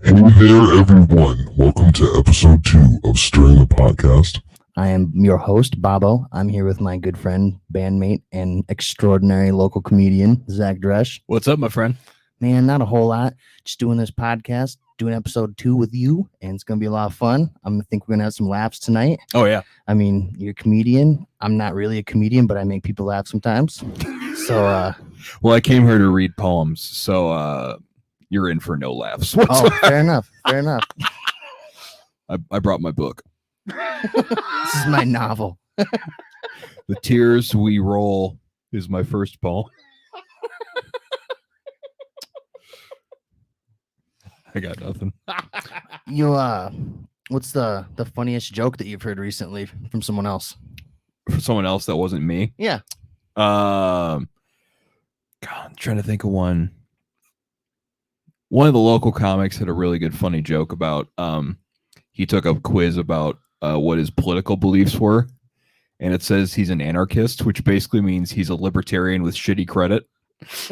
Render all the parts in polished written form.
Hey there, everyone. Welcome to episode 2 of Stirring the Podcast. I am your host, Bobo. I'm here with my good friend, bandmate, and extraordinary local comedian, Zach Dresch. What's up, my friend? Man, not a whole lot. Just doing this podcast, doing episode 2 with you, and it's going to be a lot of fun. I think we're going to have some laughs tonight. Oh, yeah. I mean, you're a comedian. I'm not really a comedian, but I make people laugh sometimes. So, well, I came here to read poems, so you're in for no laughs. Oh, fair enough. Fair enough. I brought my book. This is my novel. The Tears We Roll is my first poem. I got nothing. You, what's the funniest joke that you've heard recently from someone else? For someone else that wasn't me? Yeah. God, I'm trying to think of one. One of the local comics had a really good funny joke about he took a quiz about what his political beliefs were, and it says he's an anarchist, which basically means he's a libertarian with shitty credit.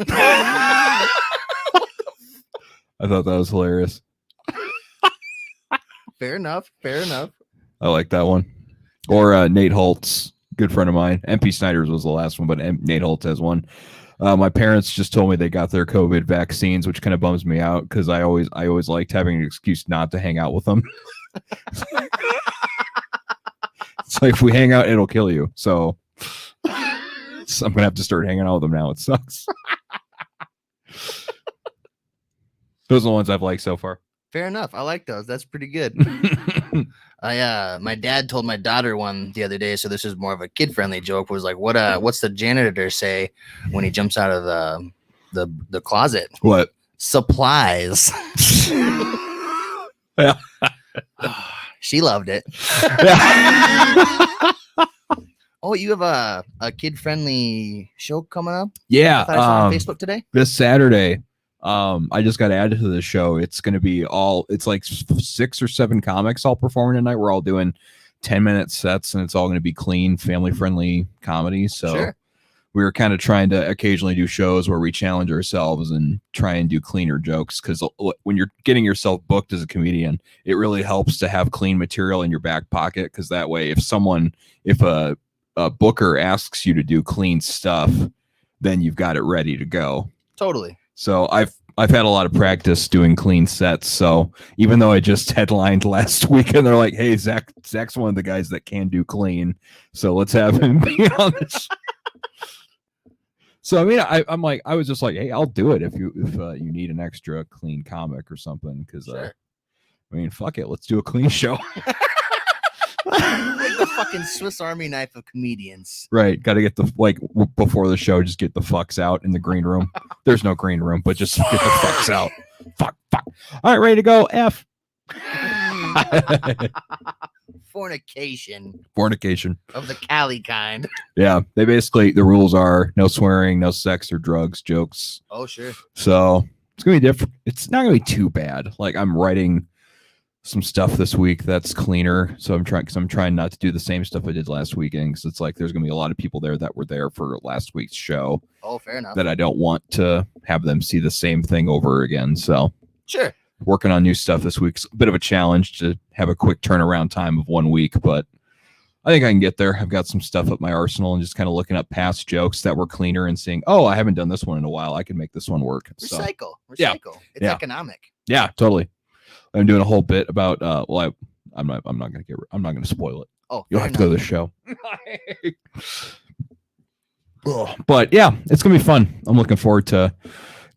I thought that was hilarious. Fair enough. Fair enough. I like that one. Or Nate Holtz, good friend of mine. MP Snyder's was the last one, but Nate Holtz has one. My parents just told me they got their COVID vaccines, which kind of bums me out because I always liked having an excuse not to hang out with them. It's like if we hang out, it'll kill you. So I'm gonna have to start hanging out with them now. It sucks. Those are the ones I've liked so far. Fair enough. I like those. That's pretty good. My dad told my daughter one the other day, so this is more of a kid-friendly joke. Was like, what's the janitor say when he jumps out of the closet? What? Supplies. Yeah. She loved it. Yeah. Oh, you have a kid-friendly show coming up? Yeah. I thought I saw on Facebook today. This Saturday. I just got added to the show. It's going to be it's like 6 or 7 comics all performing tonight. We're all doing 10-minute sets, and it's all going to be clean, family-friendly comedy. So Sure. we were kind of trying to occasionally do shows where we challenge ourselves and try and do cleaner jokes. Because when you're getting yourself booked as a comedian, it really helps to have clean material in your back pocket. Because that way, if a booker asks you to do clean stuff, then you've got it ready to go. Totally. So I've had a lot of practice doing clean sets. So even though I just headlined last week and they're like, hey, Zach's one of the guys that can do clean. So let's have him be on this. So, I mean, I was just like, hey, I'll do it if you need an extra clean comic or something. Cause Sure. I mean, fuck it. Let's do a clean show. Like the fucking Swiss Army knife of comedians. Right. Got to get before the show, just get the fucks out in the green room. There's no green room, but just get the fucks out. Fuck. All right, ready to go. F. Fornication of the Cali kind. Yeah. The rules are no swearing, no sex or drugs, jokes. Oh, sure. So it's going to be different. It's not going to be too bad. Like I'm writing some stuff this week that's cleaner. So I'm trying not to do the same stuff I did last weekend. Cause it's like, there's going to be a lot of people there that were there for last week's show. Oh, fair enough. That I don't want to have them see the same thing over again. So sure. Working on new stuff this week's a bit of a challenge to have a quick turnaround time of 1 week, but I think I can get there. I've got some stuff up my arsenal and just kind of looking up past jokes that were cleaner and saying, oh, I haven't done this one in a while. I can make this one work. Recycle. Yeah. It's economic. Yeah, totally. I'm doing a whole bit about I'm not gonna spoil it. Oh, you'll have to go to the show. But yeah, it's gonna be fun. I'm looking forward to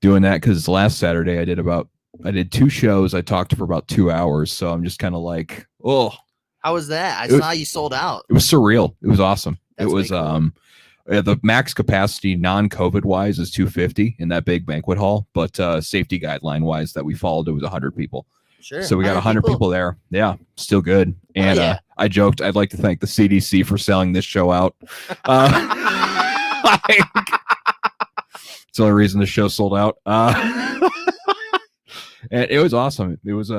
doing that because last Saturday I did 2 shows. I talked for about 2 hours, so I'm just kind of like, oh. How was that? I saw you sold out. It was surreal. It was awesome. That's it was cool. The max capacity non-COVID wise is 250 in that big banquet hall, but safety guideline wise that we followed, it was 100 people. Sure. So we got 100 people there. Yeah, still good. And yeah. I joked I'd like to thank the CDC for selling this show out. It's the only reason the show sold out. And it was awesome. It was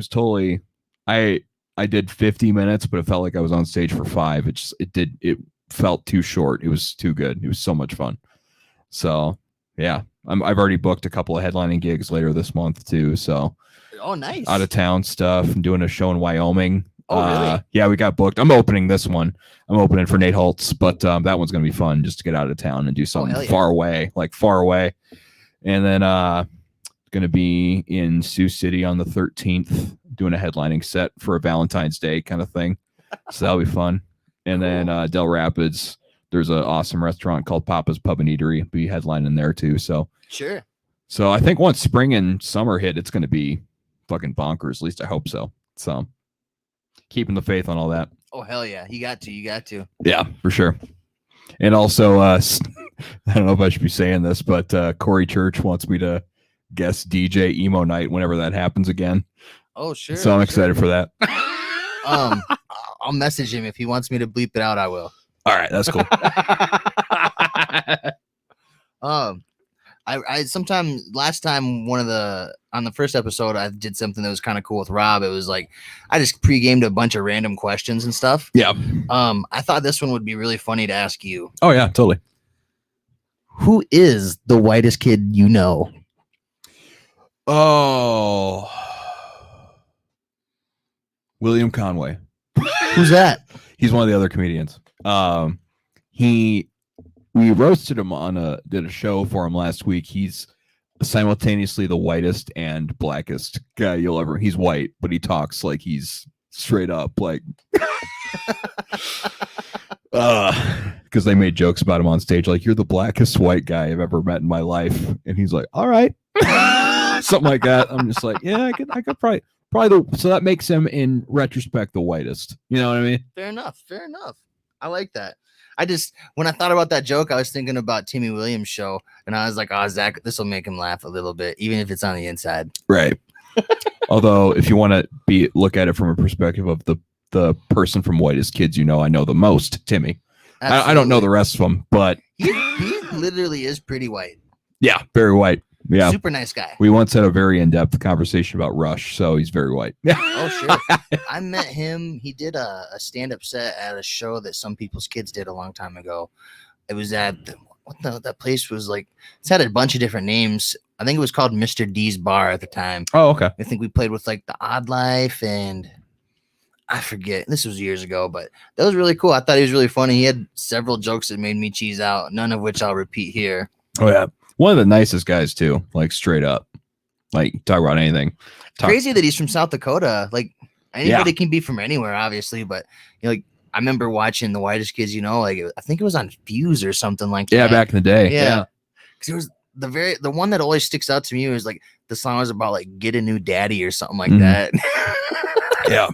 totally. I did 50 minutes, but it felt like I was on stage for 5. It felt too short. It was too good. It was so much fun. So yeah, I've already booked a couple of headlining gigs later this month too. So Oh, nice. out of town stuff. I'm doing a show in Wyoming. Oh, really? Yeah, we got booked. I'm opening this one. I'm opening for Nate Holtz, but that one's gonna be fun just to get out of town and do something far away. And then gonna be in Sioux City on the 13th, doing a headlining set for a Valentine's Day kind of thing. So that'll be fun. And then Del Rapids, there's an awesome restaurant called Papa's Pub and Eatery. I'll be headlining there too. So sure. So I think once spring and summer hit, it's gonna be fucking bonkers. At least I hope so. So keeping the faith on all that. Oh, hell yeah. You got to. Yeah, for sure. And also, I don't know if I should be saying this, but Corey Church wants me to guest DJ Emo Night whenever that happens again. Oh, sure. So I'm excited for that. I'll message him. If he wants me to bleep it out, I will. All right, that's cool. I sometime last time on the first episode I did something that was kind of cool with Rob. It was like I just pre-gamed a bunch of random questions and stuff. Yeah. I thought this one would be really funny to ask you. Oh yeah, totally. Who is the whitest kid you know? Oh, William Conway. Who's that? He's one of the other comedians. We roasted him did a show for him last week. He's simultaneously the whitest and blackest guy you'll ever. He's white, but he talks like he's straight up like because they made jokes about him on stage, like, you're the blackest white guy I've ever met in my life, and he's like, all right, something like that. I'm just like, yeah, I could probably so that makes him in retrospect the whitest. You know what I mean? Fair enough. I like that. When I thought about that joke, I was thinking about Timmy Williams' show, and I was like, oh, Zach, this will make him laugh a little bit, even if it's on the inside. Right. Although, if you want to look at it from a perspective of the person from Whitest Kids you know, I know the most, Timmy. I don't know the rest of them, but he literally is pretty white. Yeah, very white. Yeah. Super nice guy. We once had a very in-depth conversation about Rush, so he's very white. Oh, sure. I met him. He did a stand-up set at a show that Some People's Kids did a long time ago. It was at that place was like, it's had a bunch of different names. I think it was called Mr. D's Bar at the time. Oh, okay. I think we played with like the Odd Life and I forget. This was years ago, but that was really cool. I thought he was really funny. He had several jokes that made me cheese out, none of which I'll repeat here. Oh, yeah. One of the nicest guys, too. Like, straight up. Like, talk about anything. Crazy that he's from South Dakota. Like, anybody can be from anywhere, obviously, but, you know, like, I remember watching The Whitest Kids, you know, like, I think it was on Fuse or something like that. Yeah, back in the day. Yeah. Because it was the one that always sticks out to me was, like, the song was about, like, get a new daddy or something like that. Yeah.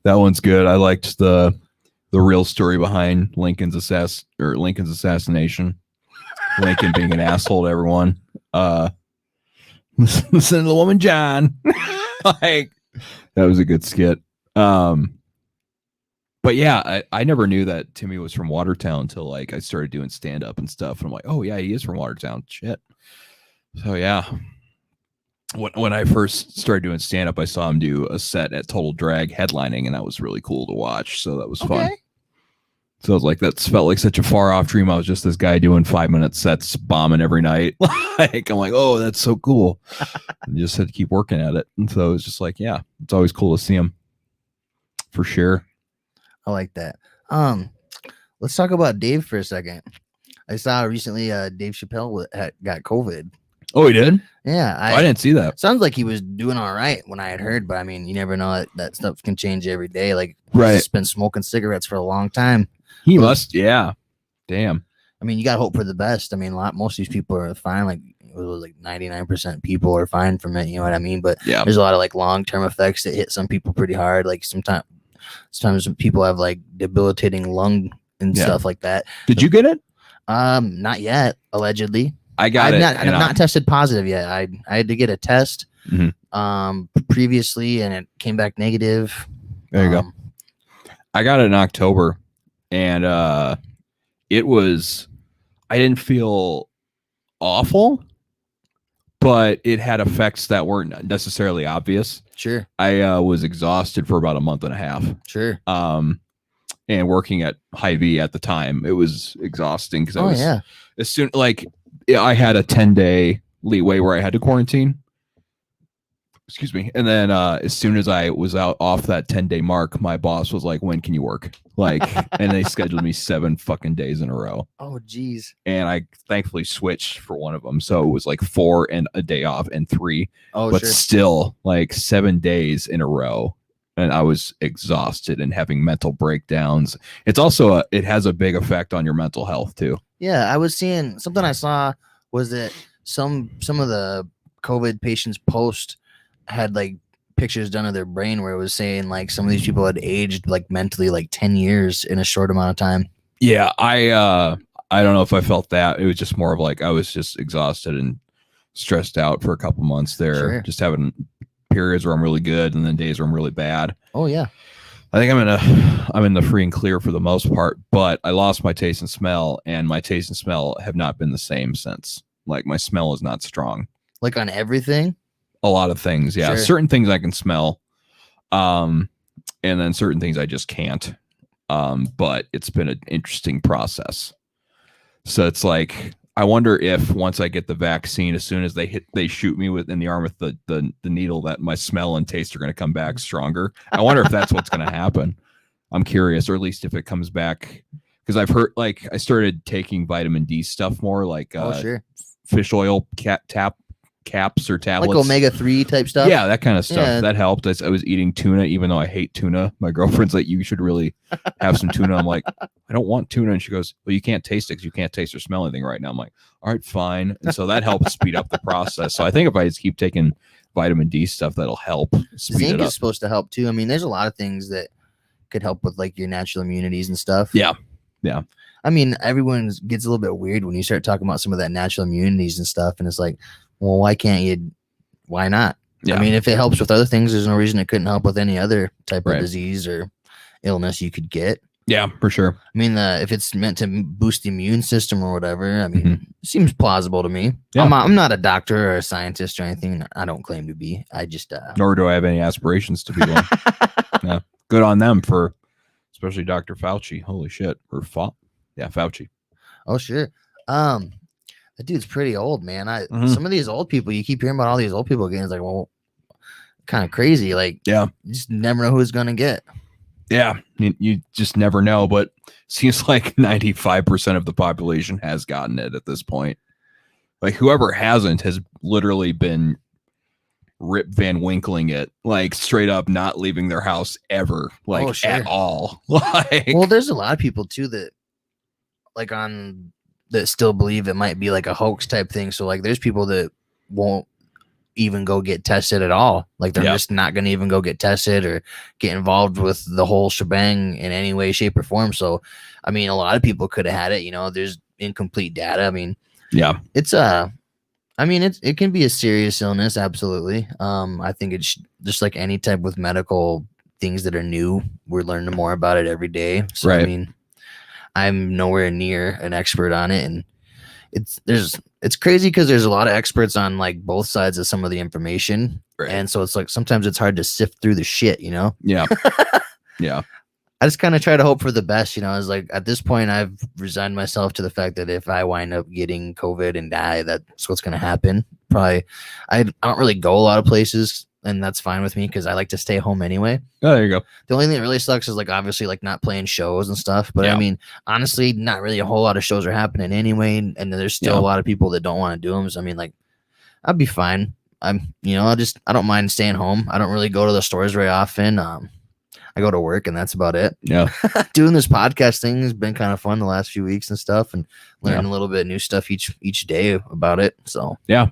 That one's good. I liked the real story behind Lincoln's assassination. Lincoln being an asshole to everyone. Listen to the woman, John. Like, that was a good skit. But yeah, I never knew that Timmy was from Watertown until like I started doing stand up and stuff. And I'm like, oh yeah, he is from Watertown. Shit. So yeah. When I first started doing stand up, I saw him do a set at Total Drag headlining, and that was really cool to watch. So that was fun. So I was like, that felt like such a far off dream. I was just this guy doing 5-minute sets, bombing every night. Like, I'm like, oh, that's so cool. And just had to keep working at it. And so it was just like, yeah, it's always cool to see him for sure. I like that. Let's talk about Dave for a second. I saw recently Dave Chappelle got COVID. Oh, he did? Yeah. I didn't see that. Sounds like he was doing all right when I had heard, but I mean, you never know that stuff can change every day. Like, right. He's been smoking cigarettes for a long time. He must, yeah. Damn. I mean, you got to hope for the best. I mean, most of these people are fine. Like, it was like 99% people are fine from it. You know what I mean? But yeah, there's a lot of like long-term effects that hit some people pretty hard. Like sometimes people have like debilitating lung and stuff like that. Did you get it? Not yet. Allegedly, I got it. I'm not tested positive yet. I had to get a test previously, and it came back negative. There you go. I got it in October. And I didn't feel awful, but it had effects that weren't necessarily obvious. Sure. I was exhausted for about a month and a half. Sure. And working at Hy-Vee at the time, it was exhausting because I was as soon like I had a 10-day leeway where I had to quarantine. Excuse me. And then as soon as I was out off that 10-day mark, my boss was like, when can you work? Like, and they scheduled me 7 fucking days in a row. Oh, geez. And I thankfully switched for one of them. So it was like 4 and a day off and 3. Oh, but sure. still like 7 days in a row. And I was exhausted and having mental breakdowns. It's also it has a big effect on your mental health too. Yeah, I was seeing something I saw was that some of the COVID patients post had like pictures done of their brain where it was saying like some of these people had aged like mentally like 10 years in a short amount of time. Yeah, I don't know if I felt that. It was just more of like I was just exhausted and stressed out for a couple months there. Sure. Just having periods where I'm really good and then days where I'm really bad. Oh yeah. I think I'm in the free and clear for the most part, but I lost my taste and smell, and my taste and smell have not been the same since. Like my smell is not strong. Like on everything? A lot of things, yeah. Sure. Certain things I can smell, and then certain things I just can't. But it's been an interesting process. So it's like I wonder if once I get the vaccine, as soon as they shoot me in the arm with the needle, that my smell and taste are going to come back stronger. I wonder if that's what's going to happen. I'm curious, or at least if it comes back, because I've heard like I started taking vitamin D stuff more, like Sure. fish oil caps or tablets, Like omega-3 type stuff. Yeah, that kind of stuff. Yeah. That helped. I was eating tuna, even though I hate tuna. My girlfriend's like, you should really have some tuna. I'm like, I don't want tuna. And she goes, well, you can't taste it because you can't taste or smell anything right now. I'm like, all right, fine. And so that helps speed up the process. So I think if I just keep taking vitamin D stuff, that'll help speed Zinc it up. is supposed to help too. I mean, there's a lot of things that could help with like your natural immunities and stuff. Yeah. Yeah. I mean, everyone gets a little bit weird when you start talking about some of that natural immunities and stuff. And it's like, well, why not? Yeah. I mean, if it helps with other things, there's no reason it couldn't help with any other type Right. of disease or illness you could get. Yeah, for sure. I mean, if it's meant to boost the immune system or whatever, I mean, it seems plausible to me. Yeah. I'm not a doctor or a scientist or anything. I don't claim to be. I just Nor do I have any aspirations to be one. Yeah. Good on them for, especially Dr. Fauci. Holy shit. Or Fauci. Oh, sure. That dude's pretty old, man. Mhm. Some of these old people, you keep hearing about all these old people getting, it's like, well, kind of crazy. Like, Yeah. you just never know who it's gonna get. Yeah, you just never know, but seems like 95% of the population has gotten it at this point. Like whoever hasn't has literally been Rip Van Winkling it, like straight up not leaving their house ever, like Oh, sure. at all. Like, Well, there's a lot of people too that still believe it might be like a hoax type thing. So like there's people that won't even go get tested at all. Like they're Yeah. just not going to even go get tested or get involved with the whole shebang in any way, shape, or form. So, I mean, a lot of people could have had it. You know, there's incomplete data. I mean, yeah, it's it can be a serious illness. Absolutely. I think it's just like any type with medical things that are new. We're learning more about it every day. So, Right. I mean, I'm nowhere near an expert on it, and it's crazy because there's a lot of experts on like both sides of some of the information, Right. and so it's like sometimes it's hard to sift through the shit, you know. yeah, yeah, I just kind of try to hope for the best, you know. It's like at this point I've resigned myself to the fact that if I wind up getting COVID and die, that's what's going to happen. Probably I don't really go a lot of places, and that's fine with me because I like to stay home anyway. Oh, there you go. The only thing that really sucks is like obviously like not playing shows and stuff. But Yeah. I mean, honestly, not really a whole lot of shows are happening anyway, and there's still Yeah. a lot of people that don't want to do them. So I mean, like, I'd be fine. I don't mind staying home. I don't really go to the stores very often. I go to work and that's about it. Yeah, Doing this podcast thing has been kind of fun the last few weeks and stuff, and learning a little bit of new stuff each day about it. So there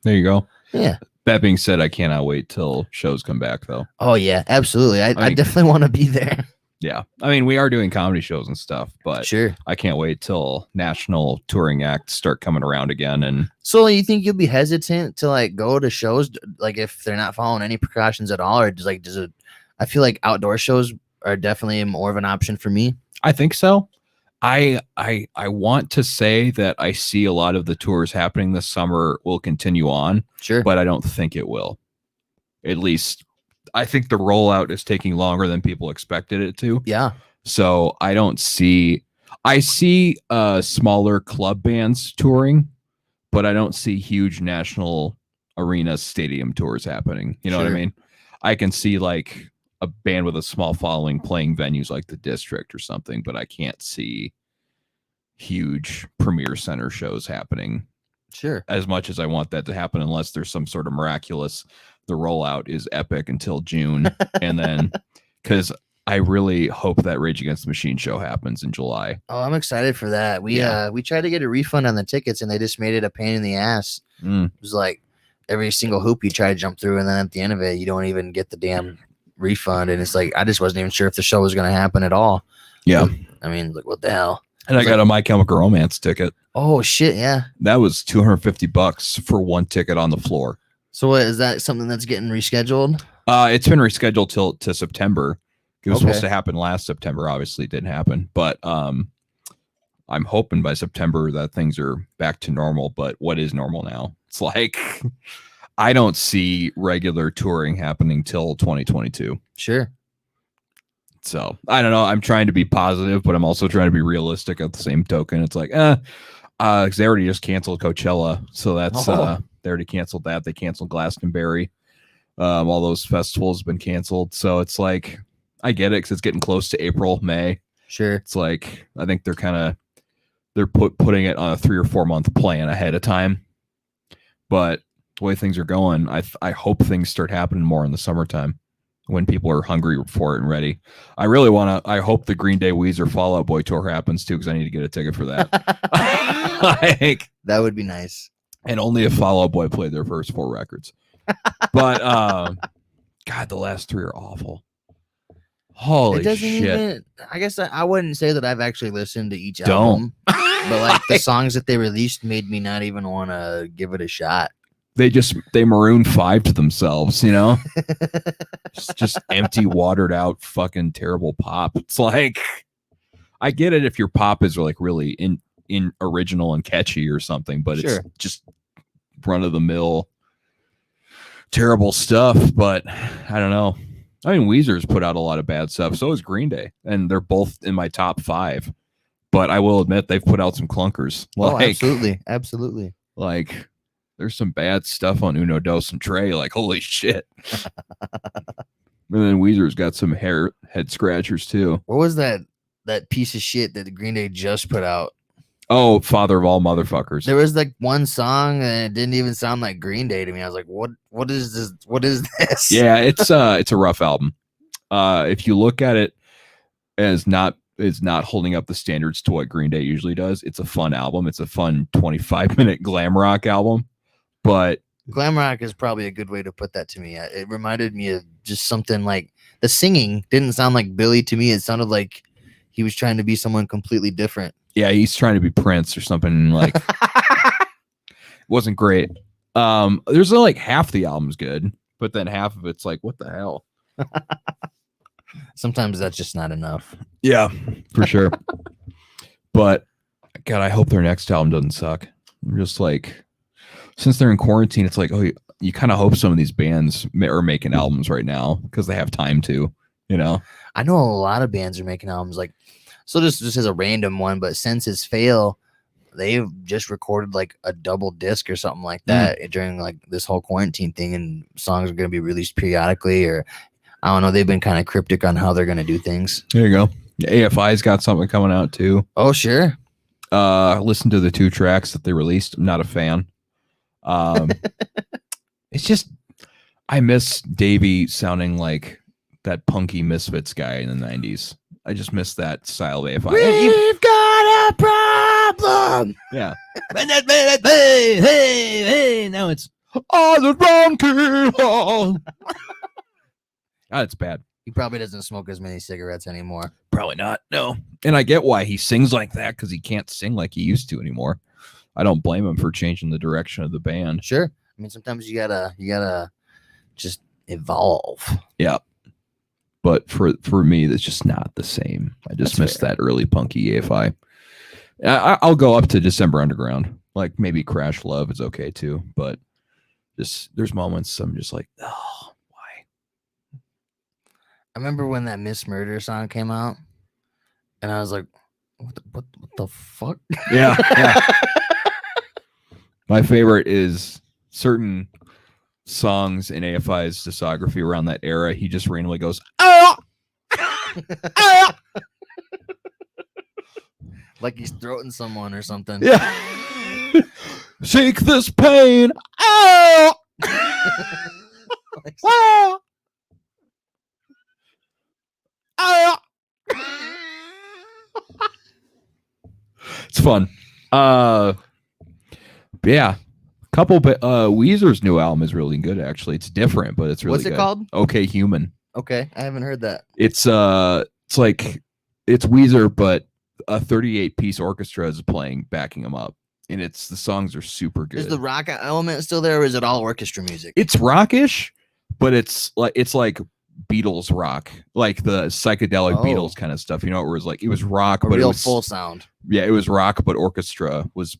you go. yeah. That being said, I cannot wait till shows come back, though. Oh yeah, absolutely. I mean- definitely want to be there. Yeah, I mean, we are doing comedy shows and stuff, but Sure. I can't wait till national touring acts start coming around again. And So you think you'll be hesitant to like go to shows like if they're not following any precautions at all, or does it? I feel like outdoor shows are definitely more of an option for me. I think so. I want to say that I see a lot of the tours happening this summer will continue on, Sure. but I don't think it will. At least I think the rollout is taking longer than people expected it to. Yeah. So I see smaller club bands touring, but I don't see huge national arena stadium tours happening. You know what I Sure. mean? I can see like a band with a small following playing venues like the District or something, but I can't see huge premier center shows happening Sure. as much as I want that to happen, unless there's some sort of miraculous, the rollout is epic until June. And then, because I really hope that Rage Against the Machine show happens in July. Oh, I'm excited for that. We Yeah. we tried to get a refund on the tickets and they just made it a pain in the ass. It was like every single hoop you try to jump through, and then at the end of it, you don't even get the damn refund. And it's like I just wasn't even sure if the show was going to happen at all. Yeah. I mean, like what the hell? And I got a My Chemical Romance ticket. Oh shit, yeah. That was $250 for one ticket on the floor. So what, is that something that's getting rescheduled? It's been rescheduled to September. It was Okay. supposed to happen last September. Obviously, it didn't happen. But I'm hoping by September that things are back to normal. But what is normal now? It's like I don't see regular touring happening till 2022. Sure. So I don't know. I'm trying to be positive, but I'm also trying to be realistic at the same token. It's like, because they already just canceled Coachella. So that's they already canceled that. They canceled Glastonbury. All those festivals have been canceled. So it's like, I get it because it's getting close to April, May. Sure. It's like, I think they're putting it on a 3 or 4 month plan ahead of time. But the way things are going, I hope things start happening more in the summertime when people are hungry for it and ready. I hope the Green Day Weezer Fall Out Boy tour happens too, because I need to get a ticket for that. That would be nice. And only if Fall Out Boy played their first 4 records. But God, the last 3 are awful. Holy It doesn't shit. even, I guess I wouldn't say that I've actually listened to each album. But like the songs that they released made me not even want to give it a shot. They Maroon 5 to themselves, you know? just empty, watered out, fucking terrible pop. It's like, I get it if your pop is like really in original and catchy or something, but Sure. it's just run of the mill terrible stuff. But I don't know. I mean, Weezer's put out a lot of bad stuff. So is Green Day, and they're both in my top 5. But I will admit they've put out some clunkers. Absolutely. Like, there's some bad stuff on Uno Dos and Trey. Like, holy shit. And then Weezer's got some head scratchers too. What was that piece of shit that the Green Day just put out? Oh, Father of All Motherfuckers. There was like one song and it didn't even sound like Green Day to me. I was like, what is this? What is this? Yeah, it's a rough album. If you look at it as not holding up the standards to what Green Day usually does, it's a fun album. It's a fun 25-minute glam rock album. But glam rock is probably a good way to put that to me. It reminded me of just something like the singing didn't sound like Billy to me. It sounded like he was trying to be someone completely different. Yeah, he's trying to be Prince or something. Like, wasn't great. There's like half the album's good, but then half of it's like, what the hell? Sometimes that's just not enough. Yeah, for sure. But God, I hope their next album doesn't suck. I'm just like, since they're in quarantine, it's like, oh, you kind of hope some of these bands are making albums right now because they have time to, you know. I know a lot of bands are making albums. Like, so just as a random one, but Senses Fail, they've just recorded like a double disc or something like that during like this whole quarantine thing, and songs are going to be released periodically, or I don't know. They've been kind of cryptic on how they're going to do things. There you go. AFI's got something coming out too. Oh, sure. Listen to the 2 tracks that they released. I'm not a fan. It's just, I miss Davey sounding like that punky Misfits guy in the 90s. I just miss that style of AFI. We've got a problem. Yeah. Hey. Now it's all the wrong people. God, it's bad. He probably doesn't smoke as many cigarettes anymore. Probably not. No. And I get why he sings like that, because he can't sing like he used to anymore. I don't blame him for changing the direction of the band. Sure. I mean, sometimes you gotta just evolve. Yeah. But for me, that's just not the same. I just miss that early punky AFI. I'll go up to December Underground. Like maybe Crash Love is okay too. But just there's moments I'm just like, oh, why? I remember when that Miss Murder song came out, and I was like, what the fuck? Yeah. My favorite is certain songs in AFI's discography around that era. He just randomly goes, "Ah!" Ah! Like he's throating someone or something. Yeah. Seek this pain. Ah! Ah! Ah! It's fun. Yeah. Weezer's new album is really good, actually. It's different, but it's really What's good. it called? Okay Human. Okay, I haven't heard that. It's like it's Weezer, but a 38-piece orchestra is playing, backing them up, and the songs are super good. Is the rock element still there, or is it all orchestra music? It's rockish, but it's like Beatles rock, like the psychedelic Beatles kind of stuff. You know, where it was rock, but real it was full sound. Yeah, it was rock, but orchestra was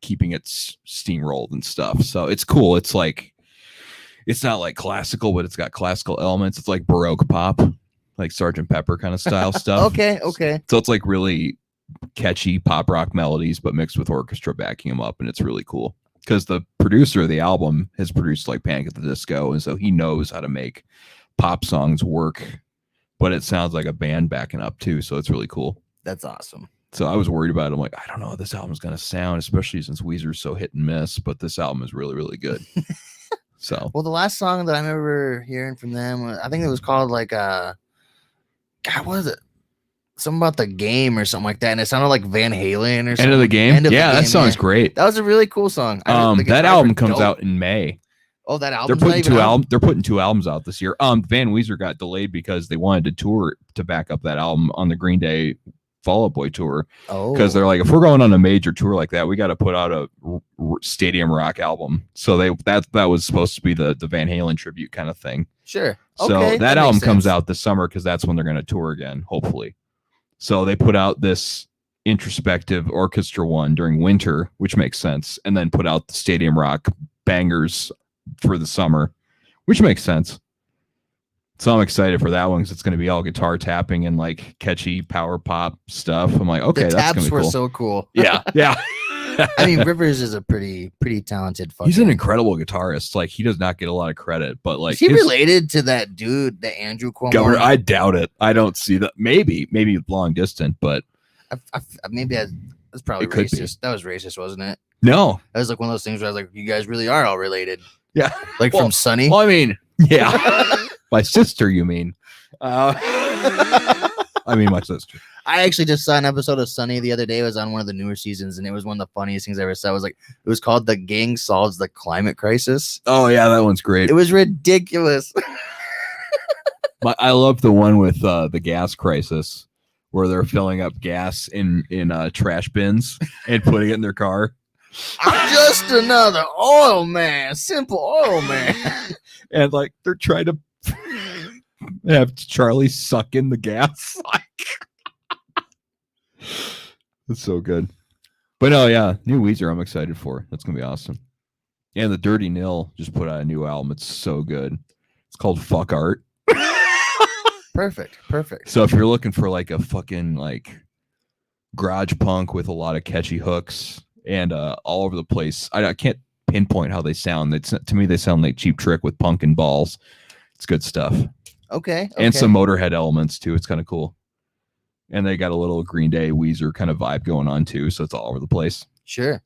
keeping it steamrolled and stuff. So it's cool. It's not like classical, but it's got classical elements. It's like Baroque pop, like Sgt. Pepper kind of style stuff. Okay. So it's like really catchy pop rock melodies, but mixed with orchestra backing them up, and it's really cool. Because the producer of the album has produced like Panic at the Disco, and so he knows how to make pop songs work, but it sounds like a band backing up too. So it's really cool. That's awesome. So I was worried about it. I'm like, I don't know how this album's going to sound, especially since Weezer's so hit and miss, but this album is really, really good. So, well, the last song that I remember hearing from them, I think it was called like, God, what was it? Something about the game or something like that. And it sounded like Van Halen or something. End of the Game. That song's great. That was a really cool song. That album comes out in May. Oh, that album. They're putting two albums out this year. Van Weezer got delayed because they wanted to tour to back up that album on the Green Day Fall Out Boy tour. Because they're like, if we're going on a major tour like that, we got to put out a stadium rock album. So that was supposed to be the Van Halen tribute kind of thing. Sure. So that album comes out this summer because that's when they're going to tour again, hopefully. So they put out this introspective orchestra one during winter, which makes sense, and then put out the stadium rock bangers for the summer, which makes sense. So I'm excited for that one because it's going to be all guitar tapping and like catchy power pop stuff. I'm like, okay, the that's taps gonna be were cool. so cool. Yeah. I mean, Rivers is a pretty talented fucker. He's an incredible guitarist. Like, he does not get a lot of credit, but like, is he related to that dude, the Andrew Cuomo? I doubt it. I don't see that. Maybe long distance, but maybe that's probably racist. That was racist, wasn't it? No, that was like one of those things where I was like, you guys really are all related. Yeah, like from Sunny. Well, I mean, yeah, my sister. You mean? I mean, my sister. I actually just saw an episode of Sunny the other day. It was on one of the newer seasons, and it was one of the funniest things I ever saw. It was called "The Gang Solves the Climate Crisis." Oh yeah, that one's great. It was ridiculous. I love the one with the gas crisis, where they're filling up gas in trash bins and putting it in their car. I'm just another oil man, simple oil man. And like they're trying to have Charlie suck in the gas. That's so good. But no, yeah, new Weezer I'm excited for. That's gonna be awesome. And the Dirty Nil just put out a new album. It's so good. It's called Fuck Art. Perfect. So if you're looking for like a fucking like garage punk with a lot of catchy hooks and all over the place, I can't pinpoint how they sound. To me, they sound like Cheap Trick with punk and balls. It's good stuff. Okay. And some Motorhead elements too. It's kind of cool. And they got a little Green Day, Weezer kind of vibe going on too. So it's all over the place. Sure.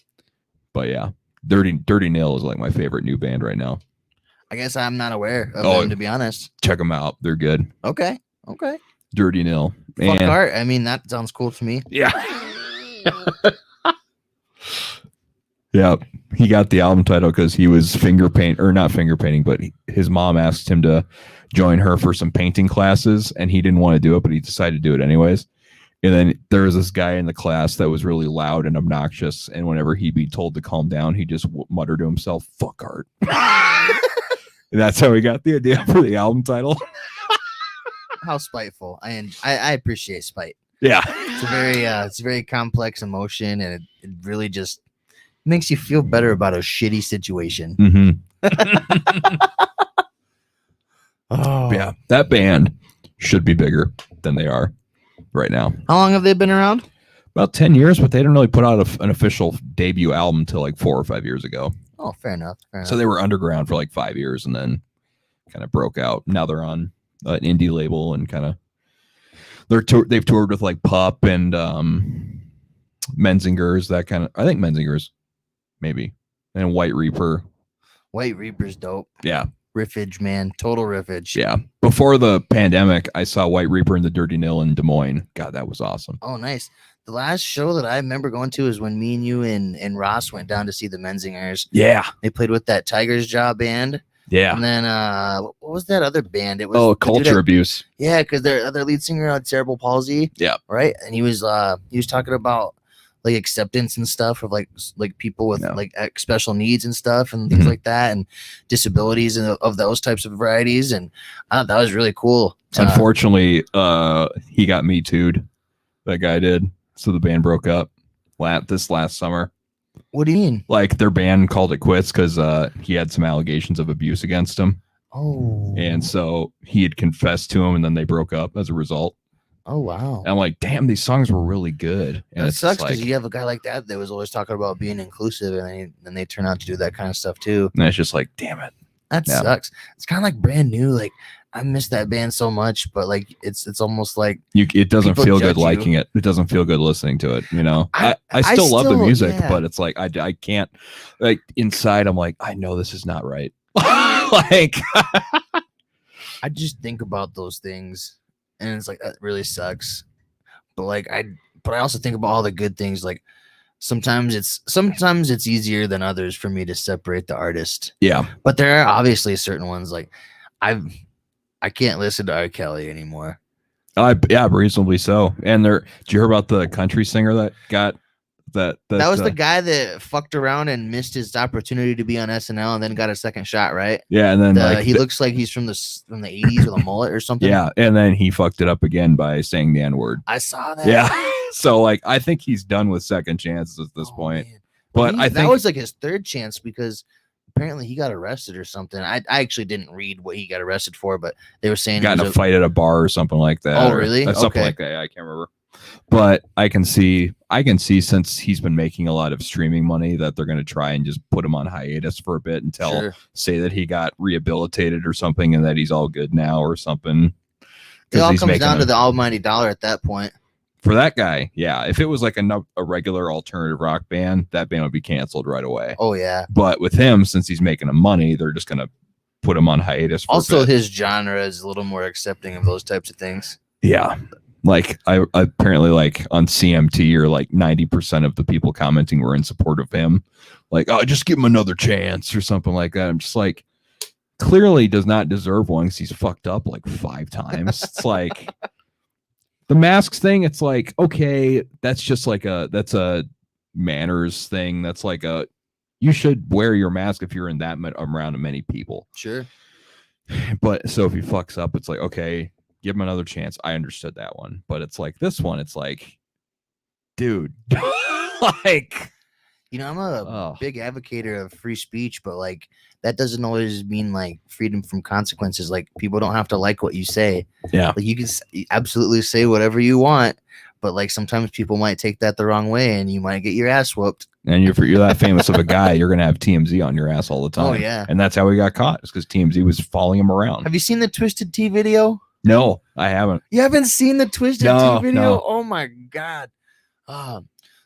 But yeah, Dirty Nil is like my favorite new band right now. I guess I'm not aware of them, to be honest. Check them out. They're good. Okay. Dirty Nil. Fuck Art. I mean, that sounds cool to me. Yeah. Yeah. He got the album title because he was not finger painting, but his mom asked him to join her for some painting classes, and he didn't want to do it, but he decided to do it anyways. And then there was this guy in the class that was really loud and obnoxious, and whenever he'd be told to calm down, he just muttered to himself, "Fuck Art." And that's how he got the idea for the album title. How spiteful. I appreciate spite. Yeah. It's a very complex emotion, and it really just makes you feel better about a shitty situation. Mm-hmm. Oh yeah, that band should be bigger than they are right now. How long have they been around? About 10 years, but they didn't really put out an official debut album until like 4 or 5 years ago. Oh, fair enough. So they were underground for like 5 years and then kind of broke out. Now they're on an indie label and kind of they've toured with like Pup and Menzingers, that kind of. I think Menzingers, maybe, and White Reaper. White Reaper's dope. Yeah, riffage, man, total riffage. Yeah, before the pandemic, I saw White Reaper and the Dirty Nil in Des Moines. God, that was awesome. Oh, nice. The last show that I remember going to is when me and you and Ross went down to see the Menzingers. Yeah, they played with that Tiger's Jaw band. Yeah, and then what was that other band? It was Culture Abuse. Yeah, because their lead singer had cerebral palsy. Yeah, right. And he was talking about like acceptance and stuff of like people with like special needs and stuff and things like that, and disabilities and of those types of varieties. And I thought that was really cool. Unfortunately, he got Me Too'd. That guy did. So the band broke up this last summer. What do you mean? Like their band called it quits because he had some allegations of abuse against him. Oh. And so he had confessed to him, and then they broke up as a result. Oh, wow. And I'm like, damn, these songs were really good. And it sucks because you have a guy like that was always talking about being inclusive, and then they turn out to do that kind of stuff too. And it's just like, damn it. That sucks. It's kind of like Brand New. Like, I miss that band so much, but like it's almost like it doesn't feel good liking it. It doesn't feel good listening to it. You know, I still love the music, but it's like I can't, like, inside I'm like, I know this is not right. Like I just think about those things and it's like, that really sucks. But like I also think about all the good things. Like sometimes it's easier than others for me to separate the artist. Yeah. But there are obviously certain ones like I can't listen to R. Kelly anymore. Yeah, reasonably so. And did you hear about the country singer that got that was the guy that fucked around and missed his opportunity to be on SNL and then got a second shot, right? Yeah, and then he looks like he's from the 80s with a mullet or something. Yeah, and then he fucked it up again by saying the N-word. I saw that. Yeah. So like I think he's done with second chances at this point. Man. But I think that was like his third chance because apparently he got arrested or something. I actually didn't read what he got arrested for, but they were saying he got in a fight at a bar or something like that. Oh, really? Something like that. I can't remember. But I can see since he's been making a lot of streaming money that they're going to try and just put him on hiatus for a bit until say that he got rehabilitated or something and that he's all good now or something. It all comes down to the almighty dollar at that point. For that guy, yeah. If it was like a regular alternative rock band, that band would be canceled right away. Oh, yeah. But with him, since he's making him money, they're just going to put him on hiatus for also, his genre is a little more accepting of those types of things. Yeah. Like, I apparently, like, on CMT, or like 90% of the people commenting were in support of him. Like, oh, just give him another chance or something like that. I'm just like, clearly does not deserve one because he's fucked up like 5 times. It's like... The masks thing, it's like, okay, that's just like that's a manners thing. That's like you should wear your mask if you're in that around many people. Sure. But so if he fucks up, it's like, okay, give him another chance. I understood that one. But it's like this one, it's like, dude, like, you know, I'm a big advocate of free speech, but like that doesn't always mean like freedom from consequences. Like people don't have to like what you say. Yeah. Like you can absolutely say whatever you want, but like sometimes people might take that the wrong way and you might get your ass whooped. And you're that famous of a guy, you're going to have TMZ on your ass all the time. Oh, yeah. And that's how he got caught. It's because TMZ was following him around. Have you seen the Twisted Tea video? No, I haven't. You haven't seen the Twisted Tea video? No. Oh my God.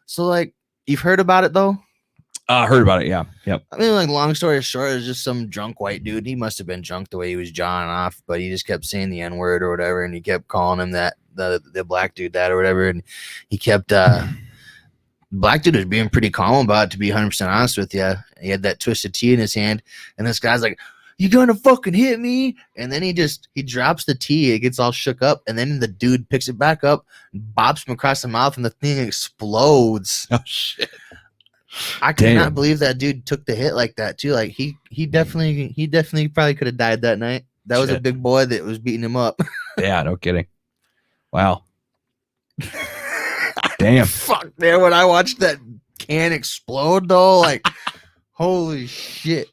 So like you've heard about it though? Heard about it, yeah. Yep. I mean, like, long story short, it was just some drunk white dude. He must have been drunk the way he was jawing off, but he just kept saying the N-word or whatever, and he kept calling him that, the black dude that or whatever, and he kept, black dude was being pretty calm about it, to be 100% honest with you. He had that Twisted Tea in his hand, and this guy's like, you gonna fucking hit me? And then he drops the tea, it gets all shook up, and then the dude picks it back up, bops him across the mouth, and the thing explodes. Oh, shit. I cannot believe that dude took the hit like that too. Like he definitely probably could have died that night. That was a big boy that was beating him up. Yeah, no kidding. Wow. Damn. Fuck, man. When I watched that can explode though, like holy shit.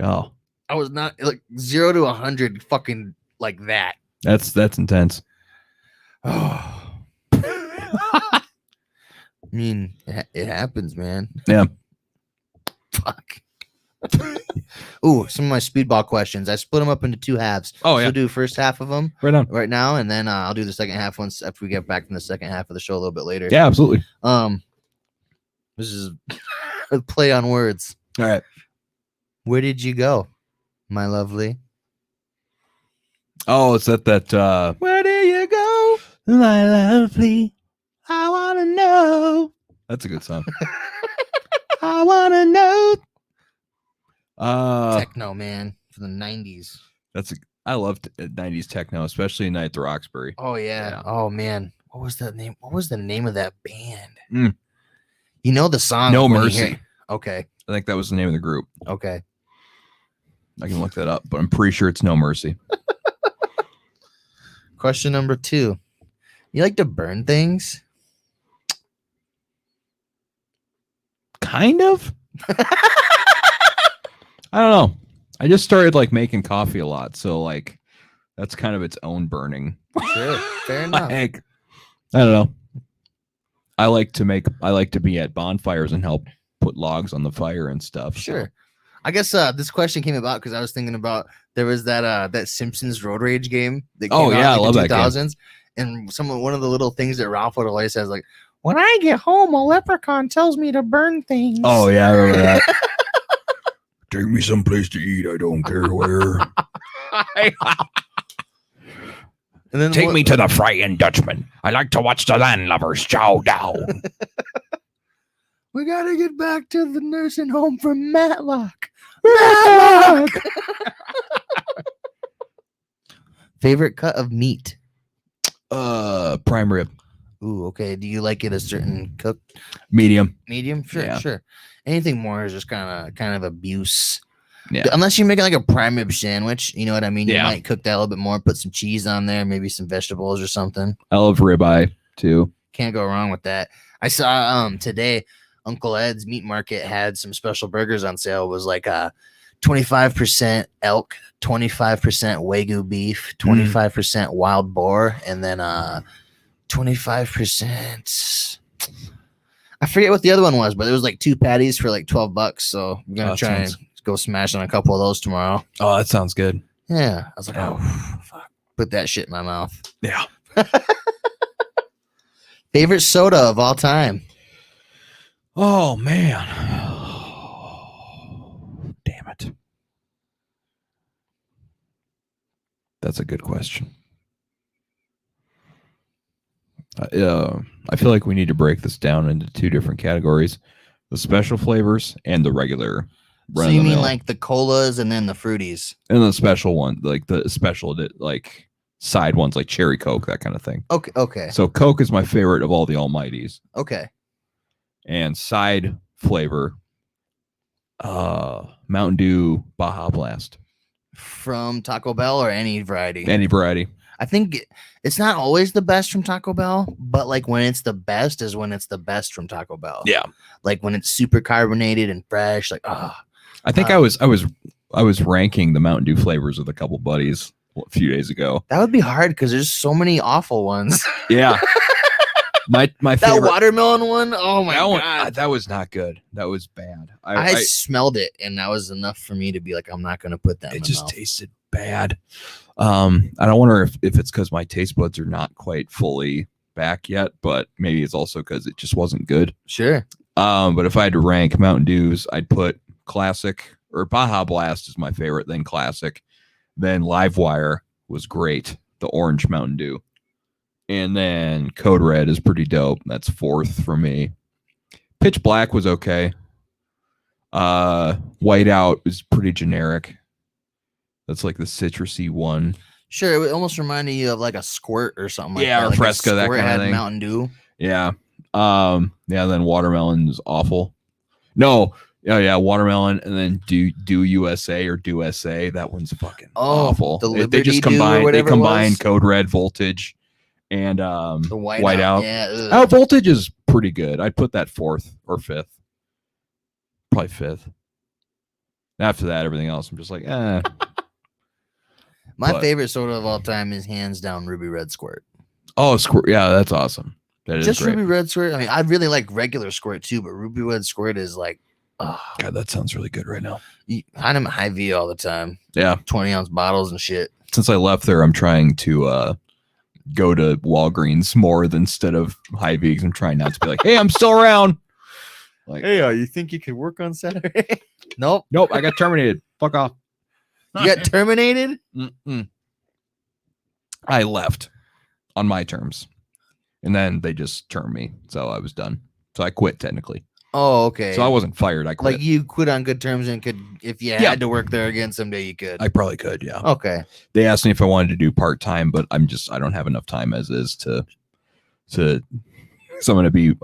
Oh. I was not like 0 to 100 fucking like that. That's intense. Oh. I mean, it happens, man. Yeah. Fuck. Ooh, some of my speedball questions. I split them up into 2 halves. Oh, So yeah. we'll do first half of them Right on. right now, and then I'll do the second half once after we get back from the second half of the show a little bit later. Yeah, absolutely. This is a play on words. All right. Where did you go, my lovely? Oh, it's that where do you go, my lovely? I want to know. That's a good song. I want to know. Techno, man, for the 90s. I loved 90s techno, especially Night at the Roxbury. Oh yeah. Oh man. What was that name? What was the name of that band? Mm. You know the song No when you Mercy. hear- Okay. I think that was the name of the group. Okay. I can look that up, but I'm pretty sure it's No Mercy. Question number 2. You like to burn things? Kind of. I don't know. I just started like making coffee a lot, so like that's kind of its own burning. Sure. Fair enough. Like, I don't know. I like to be at bonfires and help put logs on the fire and stuff. Sure. I guess this question came about because I was thinking about there was that Simpsons Road Rage game that came Oh, out yeah, in I love the that game. 2000s. And one of the little things that Ralph would always says, like, when I get home, a leprechaun tells me to burn things. Oh yeah, I remember that. Take me someplace to eat. I don't care where. And then Take me to the Frightened Dutchman. I like to watch the landlubbers chow down. We gotta get back to the nursing home from Matlock. Matlock. Favorite cut of meat? Prime rib, Ooh, okay. Do you like it a certain cook? medium. Medium? Sure, Yeah. sure. Anything more is just kind of abuse. Yeah. Unless you're making like a prime rib sandwich, you know what I mean? You Yeah. might cook that a little bit more, put some cheese on there, maybe some vegetables or something. I love ribeye too. Can't go wrong with that. I saw today Uncle Ed's Meat Market had some special burgers on sale. It was like 25% elk, 25% Wagyu beef, 25% wild boar, and then 25%. I forget what the other one was, but it was like 2 patties for like $12. So I'm gonna try and go smash on a couple of those tomorrow. Oh, that sounds good. Yeah, I was like, oh fuck, put that shit in my mouth. Yeah. Favorite soda of all time? Oh man. Damn it. That's a good question. I feel like we need to break this down into 2 different categories: the special flavors and the regular. So you mean like the colas and then the fruities? And the special one, like the special like side ones, like cherry Coke, that kind of thing. Okay. So Coke is my favorite of all the Almighties, Okay. and side flavor, Mountain Dew Baja Blast. From Taco Bell or any variety? Any variety. I think it's not always the best from Taco Bell, but like when it's the best is when it's the best from Taco Bell. Yeah. Like when it's super carbonated and fresh. Like, I think I was ranking the Mountain Dew flavors with a couple buddies a few days ago. that would be hard because there's so many awful ones. Yeah. my That favorite watermelon one. Oh my that god. one, that was not good. That was bad. I smelled it and that was enough for me to be like, I'm not gonna put that in it my just mouth. tasted bad. I don't wonder if it's because my taste buds are not quite fully back yet, but maybe it's also because it just wasn't good. Sure. But if I had to rank Mountain Dews, I'd put Classic or Baja Blast is my favorite, then Classic, then Livewire was great, the orange Mountain Dew, and then Code Red is pretty dope. That's 4th for me. Pitch Black was okay. Whiteout is pretty generic. That's like the citrusy one. Sure. It almost reminded you of like a Squirt or something like Yeah, that. or Like Fresca, that Squirt kind of had thing. Mountain Dew. Yeah. Then Watermelon is awful. No. Yeah, Watermelon, and then Do USA or Do SA. That one's fucking awful. The They Liberty just Dew or combined whatever it was. Code Red, Voltage, and The Whiteout. Yeah. ugh. Oh, Voltage is pretty good. I'd put that 4th or 5th. Probably 5th. After that, everything else, I'm just like, eh. My But- favorite soda of all time is hands down Ruby Red Squirt. Oh, Squirt. Yeah, that's awesome. That is Just great. ruby red squirt. I mean, I really like regular squirt too, but ruby red squirt is like, God, that sounds really good right now. you find them at Hy-Vee all the time. Yeah. 20-ounce bottles and shit. Since I left there, I'm trying to go to Walgreens more than instead of Hy-Vee, 'cause I'm trying not to be like, hey, I'm still around. Like, Hey, you think you could work on Saturday? Nope. I got terminated. Fuck off. You got terminated? Mm-mm. I left on my terms, and then they just termed me, so I was done. So I quit technically. Oh, okay. So I wasn't fired. I quit. like you quit on good terms and could, if you had to work there again someday, you could. I probably could. Yeah. Okay. They asked me if I wanted to do part time, but I don't have enough time as is to. So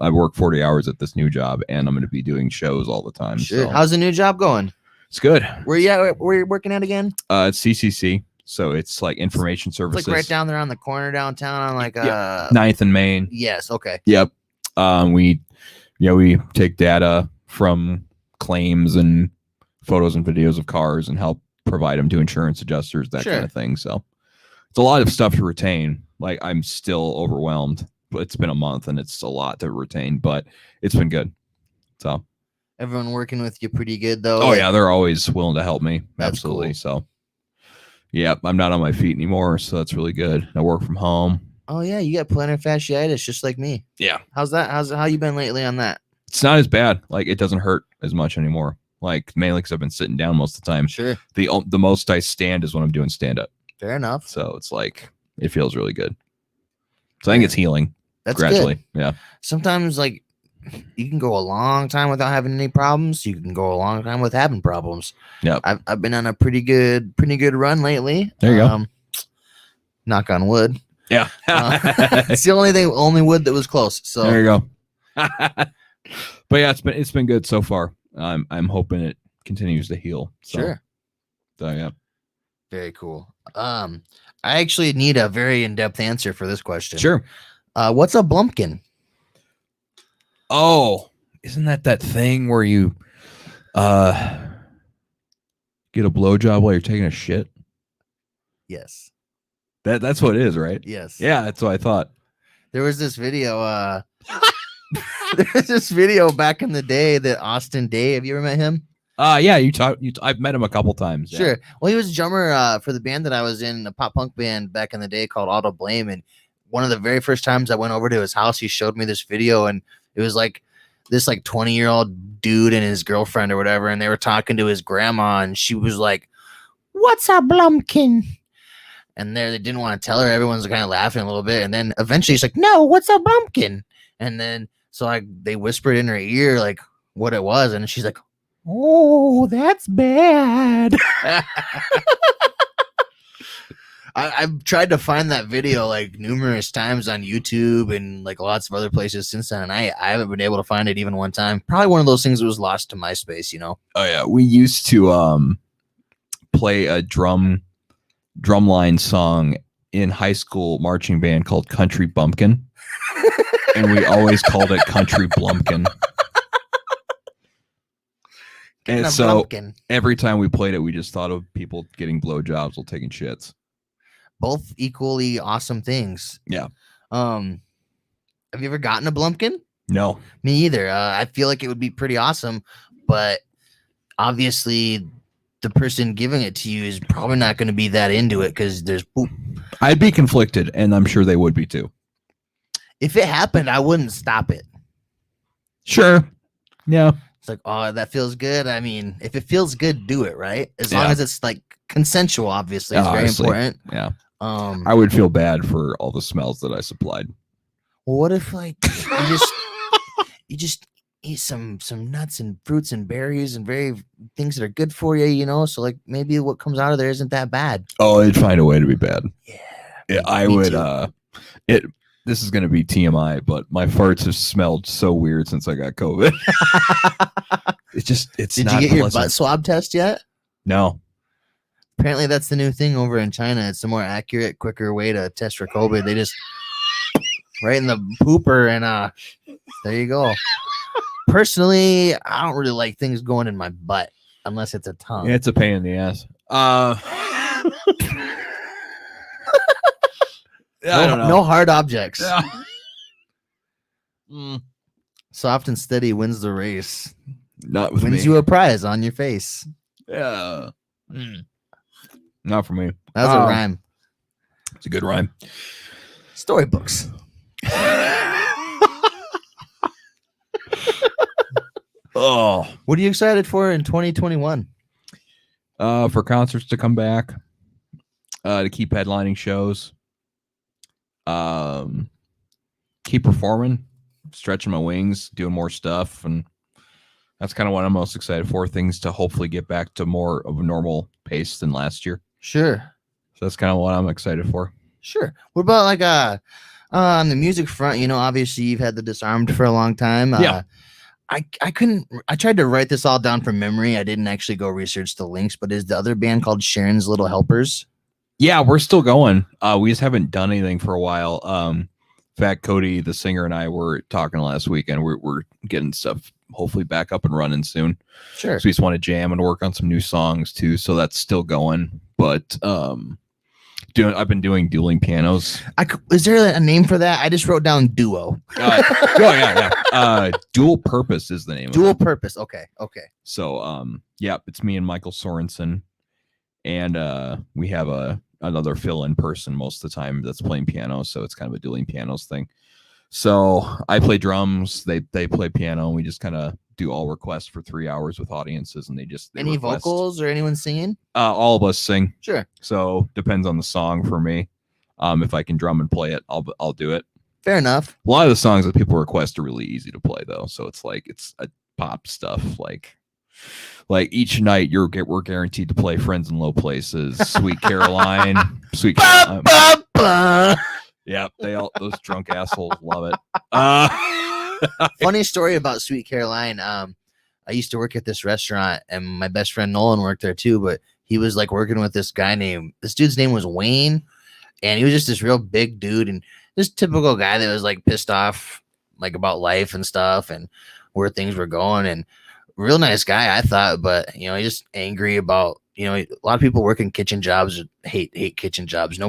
I work 40 hours at this new job, and I'm going to be doing shows all the time. Sure. So How's the new job going? it's good. Where you working at again? It's CCC, so it's like information It's services. like right down there on the corner downtown on like 9th and Main. Yes. Okay. Yep. We take data from claims and photos and videos of cars and help provide them to insurance adjusters, that Sure. kind of thing. So it's a lot of stuff to retain. Like, I'm still overwhelmed, but it's been a month and it's a lot to retain, but it's been good. So Everyone working with you pretty good though. oh yeah, they're always willing to help me. That's Absolutely. cool. So yeah, I'm not on my feet anymore, so that's really good. I work from home. Oh yeah, you got plantar fasciitis just like me. Yeah. How's that? How you been lately on that? It's not as bad. Like, it doesn't hurt as much anymore. Like, mainly because I've been sitting down most of the time. Sure. The most I stand is when I'm doing stand up. Fair enough. So it's like, it feels really good. So I think it's healing That's gradually. good. Yeah. Sometimes like you can go a long time without having any problems. You can go a long time with having problems. Yeah. I've been on a pretty good run lately. There you go. Knock on wood. Yeah. It's the only wood that was close. So there you go. But yeah, it's been good so far. I'm hoping it continues to heal. So, sure. So yeah. Very cool. I actually need a very in-depth answer for this question. Sure. What's a blumpkin? Oh, isn't that thing where you get a blowjob while you're taking a shit? Yes. That's what it is, right? Yes. Yeah, that's what I thought. There was this video. There's this video back in the day that Austin Day. Have you ever met him? Yeah, I've met him a couple times. Yeah. Sure. Well, he was a drummer for the band that I was in, a pop punk band back in the day called Auto Blame. And one of the very first times I went over to his house, he showed me this video, and it was like this 20-year-old dude and his girlfriend or whatever, and they were talking to his grandma, and she was like, "What's a blumpkin?" And they didn't want to tell her. Everyone's kind of laughing a little bit, and then eventually she's like, "No, what's a blumpkin?" And then they whispered in her ear like what it was, and she's like, "Oh, that's bad." I've tried to find that video like numerous times on YouTube and like lots of other places since then, and I haven't been able to find it even one time. Probably one of those things that was lost to MySpace, you know? Oh yeah, we used to play a drumline song in high school marching band called Country Bumpkin, and we always called it Country Blumpkin. And so every time we played it, we just thought of people getting blowjobs while taking shits. Both equally awesome things. Yeah. Have you ever gotten a blumpkin? No. Me either. I feel like it would be pretty awesome, but obviously the person giving it to you is probably not going to be that into it because there's poop. I'd be conflicted, and I'm sure they would be too. If it happened, I wouldn't stop it. Sure. Yeah. It's like, oh, that feels good. I mean, if it feels good, do it, right? As long as it's like consensual, obviously, it's very important. Yeah. I would feel bad for all the smells that I supplied. Well, what if like you just eat some nuts and fruits and berries and very things that are good for you, you know? So like maybe what comes out of there isn't that bad. Oh, it'd find a way to be bad. Yeah. I would. This is going to be TMI, but my farts have smelled so weird since I got COVID. It's Did not you get your pleasant. butt swab test yet? No. Apparently that's the new thing over in China. It's a more accurate, quicker way to test for COVID. They just right in the pooper and there you go. Personally, I don't really like things going in my butt unless it's a tongue. Yeah, it's a pain in the ass. I don't know. No hard objects. Yeah. Soft and steady wins the race. Not with Wins me. you a prize on your face. Yeah. Not for me. That was a rhyme. It's a good rhyme. Storybooks. Oh, What are you excited for in 2021? for concerts to come back, to keep headlining shows, keep performing, stretching my wings, doing more stuff, and that's kind of what I'm most excited for. Things to hopefully get back to more of a normal pace than last year. Sure. So that's kind of what I'm excited for. Sure. What about like on the music front? You know, obviously you've had the Disarmed for a long time. Yeah. I tried to write this all down from memory. I didn't actually go research the links, but is the other band called Sharon's Little Helpers? Yeah, we're still going. We just haven't done anything for a while. In fact, Cody, the singer, and I were talking last week, and we're getting stuff hopefully back up and running soon. Sure. So we just want to jam and work on some new songs too. So that's still going. But I've been doing dueling pianos. Is there a name for that? I just wrote down duo. Yeah. Dual Purpose is the name. Dual of it. Purpose. Okay. So it's me and Michael Sorensen, and we have another fill-in person most of the time that's playing piano. So it's kind of a dueling pianos thing. So I play drums, they play piano, and we just kind of do all requests for 3 hours with audiences, and they any request. Vocals or anyone singing? All of us sing. Sure. So depends on the song for me. If I can drum and play it, I'll do it. Fair enough. A lot of the songs that people request are really easy to play though. So it's a pop stuff like each night we're guaranteed to play Friends in Low Places, Sweet Caroline, Sweet Caroline. Yeah, those drunk assholes love it. Funny story about Sweet Caroline. I used to work at this restaurant, and my best friend Nolan worked there too. But he was like working with this dude's name was Wayne, and he was just this real big dude, and this typical guy that was like pissed off like about life and stuff, and where things were going, and real nice guy, I thought, but you know, he's just angry about. You know, a lot of people work in kitchen jobs hate kitchen jobs.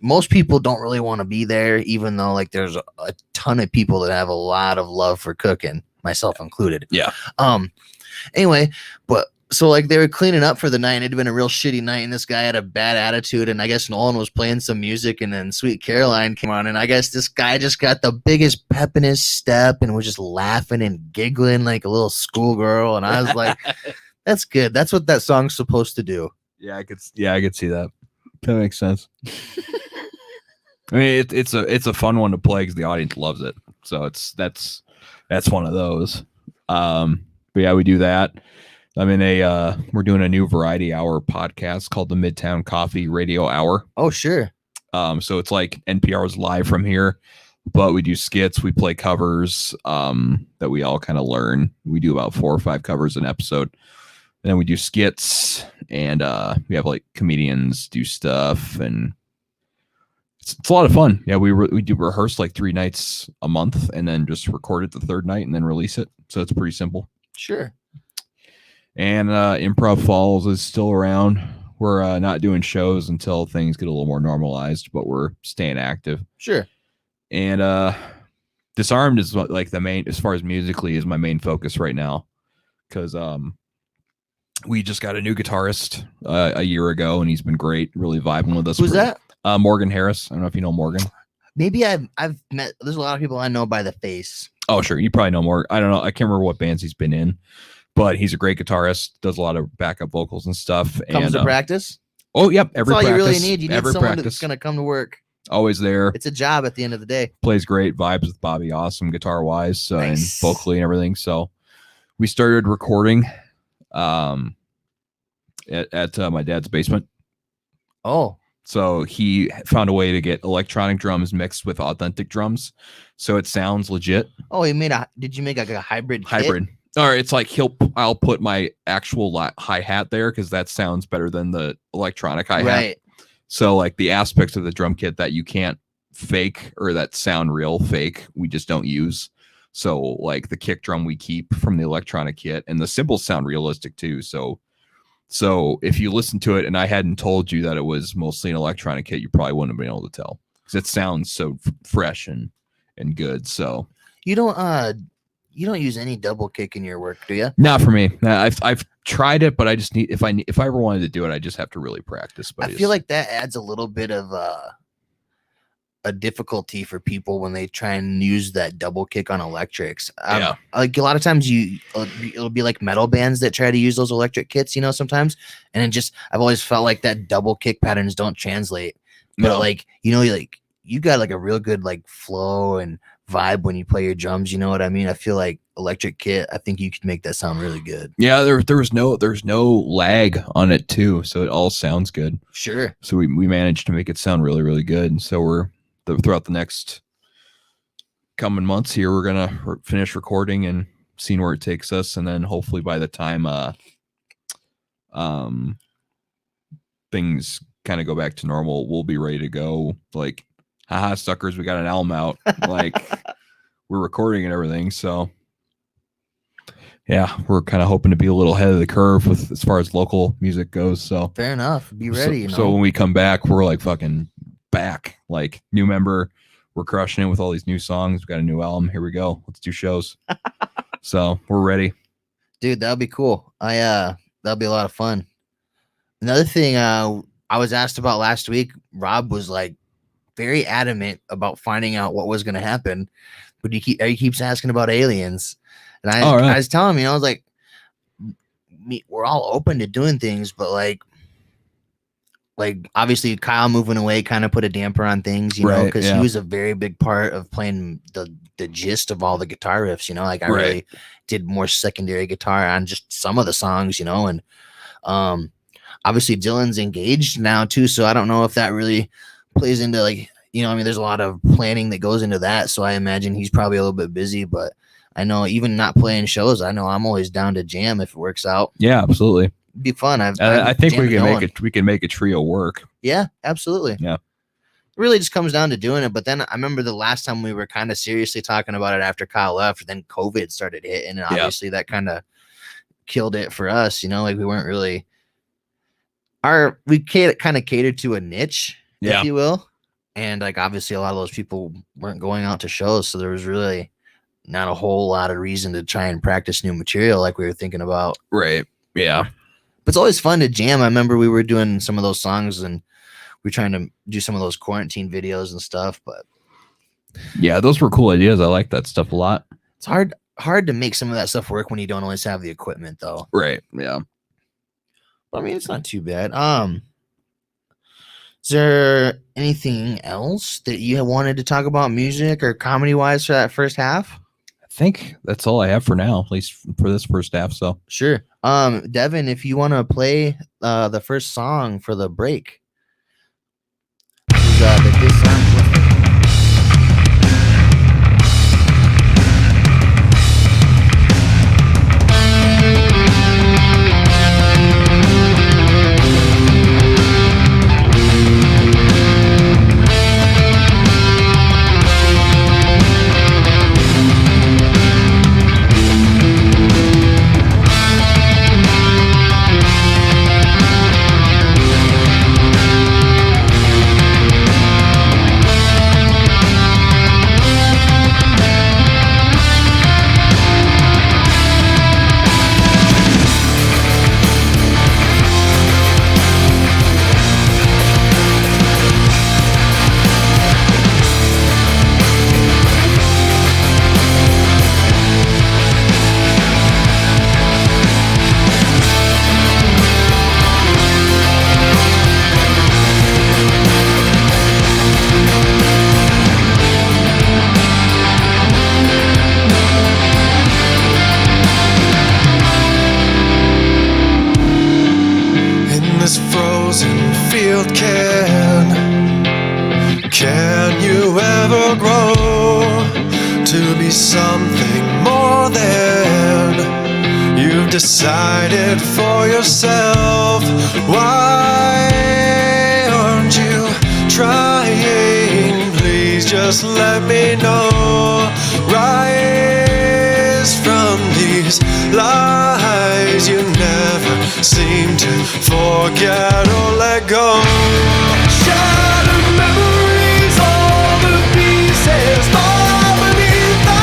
Most people don't really want to be there, even though like there's a ton of people that have a lot of love for cooking, myself included. Yeah. Anyway, but so like they were cleaning up for the night, and it'd been a real shitty night, and this guy had a bad attitude, and I guess Nolan was playing some music, and then Sweet Caroline came on, and I guess this guy just got the biggest pep in his step and was just laughing and giggling like a little schoolgirl, and I was like, that's good. That's what that song's supposed to do. Yeah, I could see that. That makes sense. I mean, it's a fun one to play because the audience loves it. So that's one of those. But yeah, we do that. I'm in we're doing a new variety hour podcast called the Midtown Coffee Radio Hour. Oh, sure. So it's like NPR's live from here, but we do skits, we play covers that we all kind of learn. We do about 4 or 5 covers an episode. And then we do skits, and we have like comedians do stuff, and it's a lot of fun. Yeah, we do rehearse like 3 nights a month, and then just record it the 3rd night and then release it. So it's pretty simple. Sure. And Improv Falls is still around. We're not doing shows until things get a little more normalized, but we're staying active. Sure. And Disarmed is like the main, as far as musically, is my main focus right now, because we just got a new guitarist a year ago, and he's been great, really vibing with us. Who's that? Morgan Harris. I don't know if you know Morgan. Maybe I've met. There's a lot of people I know by the face. Oh, sure. You probably know more. I don't know. I can't remember what bands he's been in, but he's a great guitarist. Does a lot of backup vocals and stuff. Comes to practice. Oh, yep. Every that's all practice, you really need. You need someone that's going to come to work. Always there. It's a job at the end of the day. Plays great. Vibes with Bobby Awesome guitar wise, so nice. And vocally and everything. So we started recording at my dad's basement. Oh. So he found a way to get electronic drums mixed with authentic drums, so it sounds legit. Oh, did you make like a hybrid? Hybrid. Or it's like I'll put my actual hi-hat there because that sounds better than the electronic hi-hat. Right. So like the aspects of the drum kit that you can't fake or that sound real fake, we just don't use. So like the kick drum we keep from the electronic kit, and the cymbals sound realistic too. So if you listen to it and I hadn't told you that it was mostly an electronic kit, you probably wouldn't have been able to tell because it sounds so fresh and good. So You don't use any double kick in your work, do you? Not for me. Nah, I've tried it, but I just need if I ever wanted to do it, I just have to really practice. But I feel like that adds a little bit of a difficulty for people when they try and use that double kick on electrics. Yeah. Like a lot of times it'll be like metal bands that try to use those electric kits, sometimes. And it just, I've always felt like that double kick patterns don't translate. But No. like, you got like a real good like flow and vibe when you play your drums. You know what I mean? I feel like electric kit, I think you could make that sound really good. Yeah, there's no lag on it too, so it all sounds good. Sure. So we managed to make it sound really, really good. And so we're throughout the next coming months here, we're gonna finish recording and seeing where it takes us, and then hopefully by the time things kind of go back to normal, we'll be ready to go. Like, haha, suckers, we got an album out. Like, we're recording and everything. So yeah, we're kind of hoping to be a little ahead of the curve with as far as local music goes. So fair enough. Be ready. So when we come back, we're like fucking back, like new member. We're crushing it with all these new songs. We got a new album. Here we go. Let's do shows. So we're ready. Dude, that'll be cool. That'll be a lot of fun. Another thing I was asked about last week, Rob was like very adamant about finding out what was going to happen, but he keeps asking about aliens. And I was telling him, I was like, we're all open to doing things, but like obviously Kyle moving away kind of put a damper on things, you know, because he was a very big part of playing the gist of all the guitar riffs, like I really did more secondary guitar on just some of the songs, and obviously Dylan's engaged now too, so I don't know if that really plays into like, there's a lot of planning that goes into that, so I imagine he's probably a little bit busy, but I know even not playing shows, I know I'm always down to jam if it works out. Yeah, absolutely. It'd be fun. I think we can make a trio work. Yeah, absolutely. Yeah. It really just comes down to doing it. But then I remember the last time we were kind of seriously talking about it after Kyle left, then COVID started hitting, and obviously that kind of killed it for us. Like we weren't really we kind of catered to a niche, if you will. And like obviously a lot of those people weren't going out to shows, so there was really not a whole lot of reason to try and practice new material like we were thinking about. Right. Yeah. But it's always fun to jam. I remember we were doing some of those songs and we were trying to do some of those quarantine videos and stuff, but yeah, those were cool ideas. I like that stuff a lot. It's hard to make some of that stuff work when you don't always have the equipment though. Right. Yeah. But I mean, it's not too bad. Is there anything else that you wanted to talk about music or comedy wise for that first half? I think that's all I have for now, at least for this first half. So sure. Devin, if you want to play the first song for the break, the Disarmed. Can you ever grow to be something more than you've decided for yourself? Why aren't you trying? Please just let me know. Rise from these lies you never seem to forget or let go. Shattered memories, all the pieces fall beneath the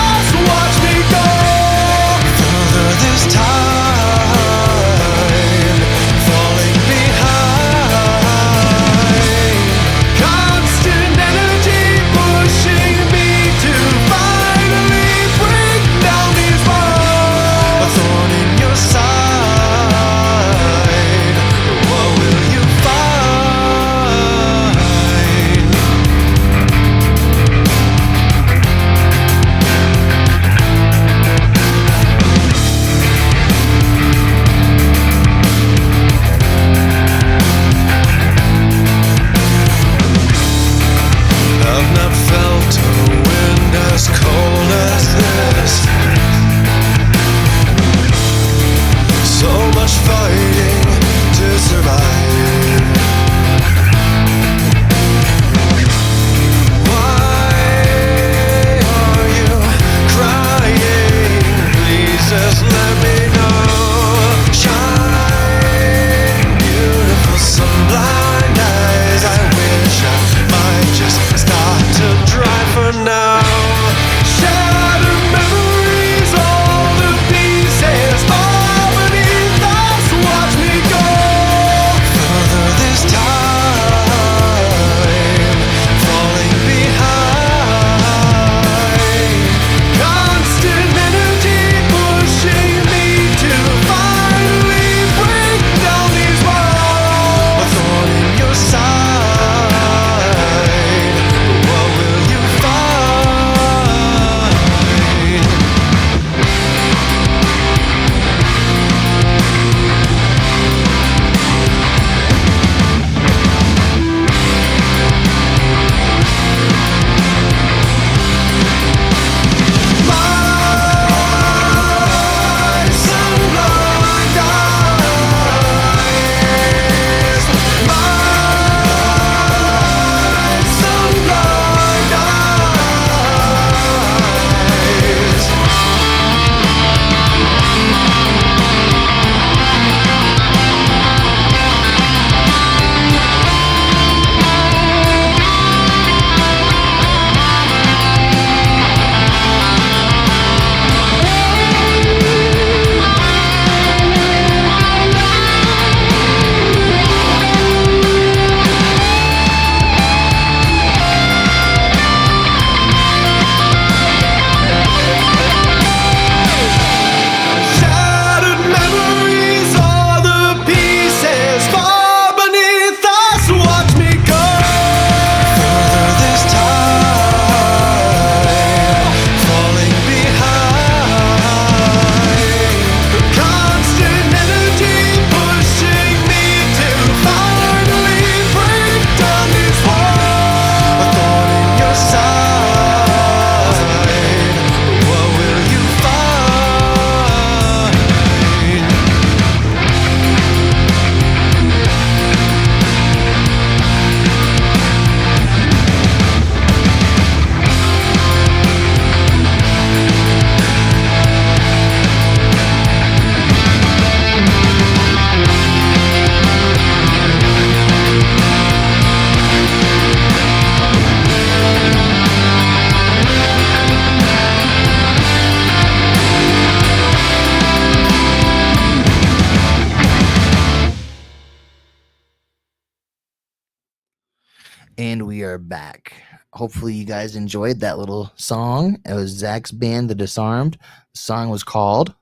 And we are back. Hopefully, you guys enjoyed that little song. It was Zach's band, The Disarmed. The song was called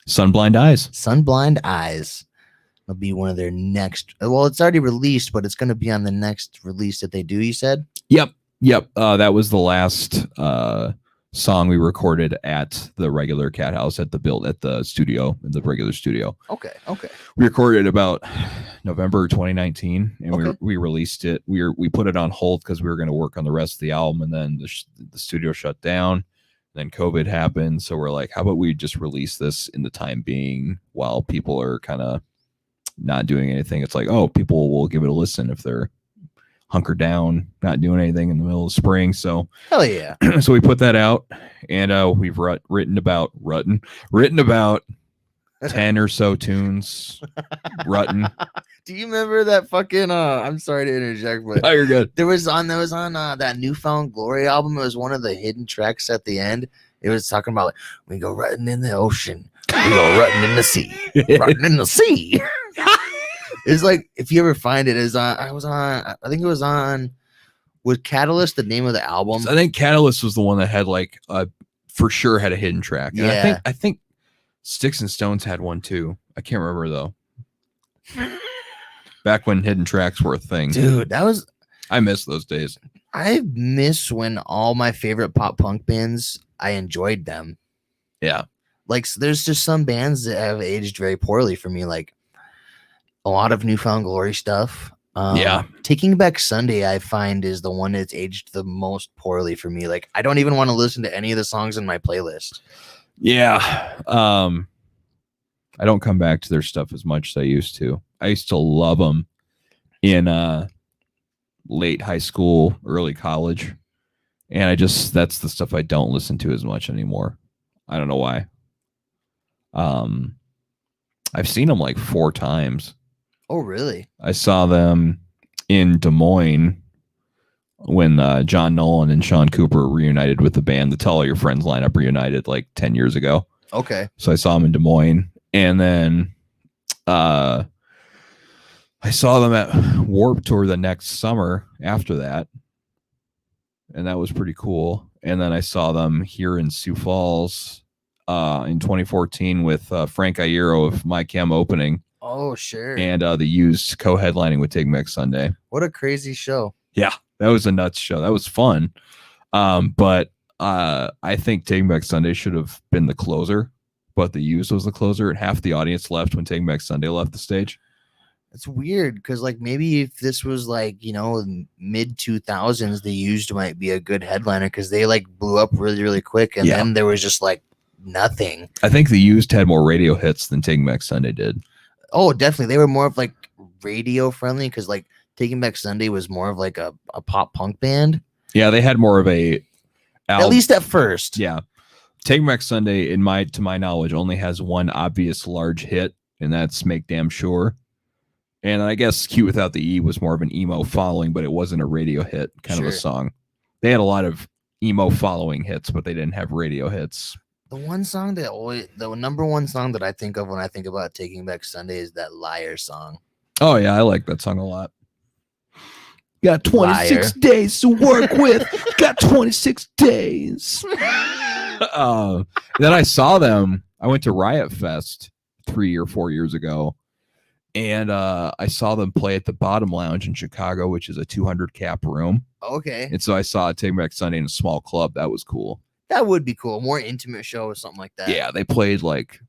Sunblind Eyes. Sunblind Eyes. It'll be one of their next. Well, it's already released, but it's going to be on the next release that they do, you said? Yep. That was the last song we recorded at the regular Cat House at the studio, in the regular studio. Okay. We recorded about November 2019, and Okay. we released it. We put it on hold because we were going to work on the rest of the album, and then the studio shut down. Then COVID happened, so we're like, how about we just release this in the time being while people are kind of not doing anything? It's like, oh, people will give it a listen if they're hunkered down, not doing anything in the middle of spring. So Hell yeah. so we put that out, and we've written about 10 or so tunes. Do you remember that fucking I'm sorry to interject, but Oh, you're good. there was on that Newfound Glory album. It was one of the hidden tracks at the end. It was talking about like, we go rutting in the ocean, we go rutting in the sea, rutting in the sea. It's like, if you ever find it, is on. I think it was on. Was Catalyst the name of the album? I think Catalyst was the one that had like for sure had a hidden track. And Yeah. I think Sticks and Stones had one too. I can't remember though. Back when hidden tracks were a thing. Dude, I miss those days. I miss when all my favorite pop punk bands, I enjoyed them. Yeah. Like, there's just some bands that have aged very poorly for me. Like a lot of Newfound Glory stuff. Yeah. Taking Back Sunday, I find, is the one that's aged the most poorly for me. Like, I don't even want to listen to any of the songs in my playlist. Yeah. I don't come back to their stuff as much as I used to. I used to love them in late high school, early college. And that's the stuff I don't listen to as much anymore. I don't know why. I've seen them like 4 times. Oh, really? I saw them in Des Moines when John Nolan and Sean Cooper reunited with the band. The Tell All Your Friends lineup reunited like 10 years ago. Okay. So I saw them in Des Moines. And then I saw them at Warped Tour the next summer after that. And that was pretty cool. And then I saw them here in Sioux Falls in 2014 with Frank Iero of My Chem opening. Oh, sure. And the Used co-headlining with Take Back Sunday. What a crazy show. Yeah, that was a nuts show. That was fun. But I think Take Back Sunday should have been the closer, but the Used was the closer, and half the audience left when Take Back Sunday left the stage. It's weird because, like, maybe if this was like, mid 2000s, the Used might be a good headliner because they like blew up really, really quick, and then there was just like nothing. I think the Used had more radio hits than Take Back Sunday did. Oh, definitely. They were more of like radio friendly because like Taking Back Sunday was more of like a pop punk band. Yeah, they had more of a at least at first. Yeah. Take Back Sunday, to my knowledge, only has one obvious large hit, and that's Make Damn Sure. And I guess Cute Without the E was more of an emo following, but it wasn't a radio hit kind of a song. They had a lot of emo following hits, but they didn't have radio hits. The number one song that I think of when I think about Taking Back Sunday is that Liar song. Oh yeah, I like that song a lot. Got 26 Liar. days to work with. Got 26 days. Then I saw them. I went to Riot Fest 3 or 4 years ago, and I saw them play at the Bottom Lounge in Chicago, which is a 200 cap room. Okay. And so I saw Take Back Sunday in a small club. That was cool. That would be cool. More intimate show or something like that. Yeah, they played like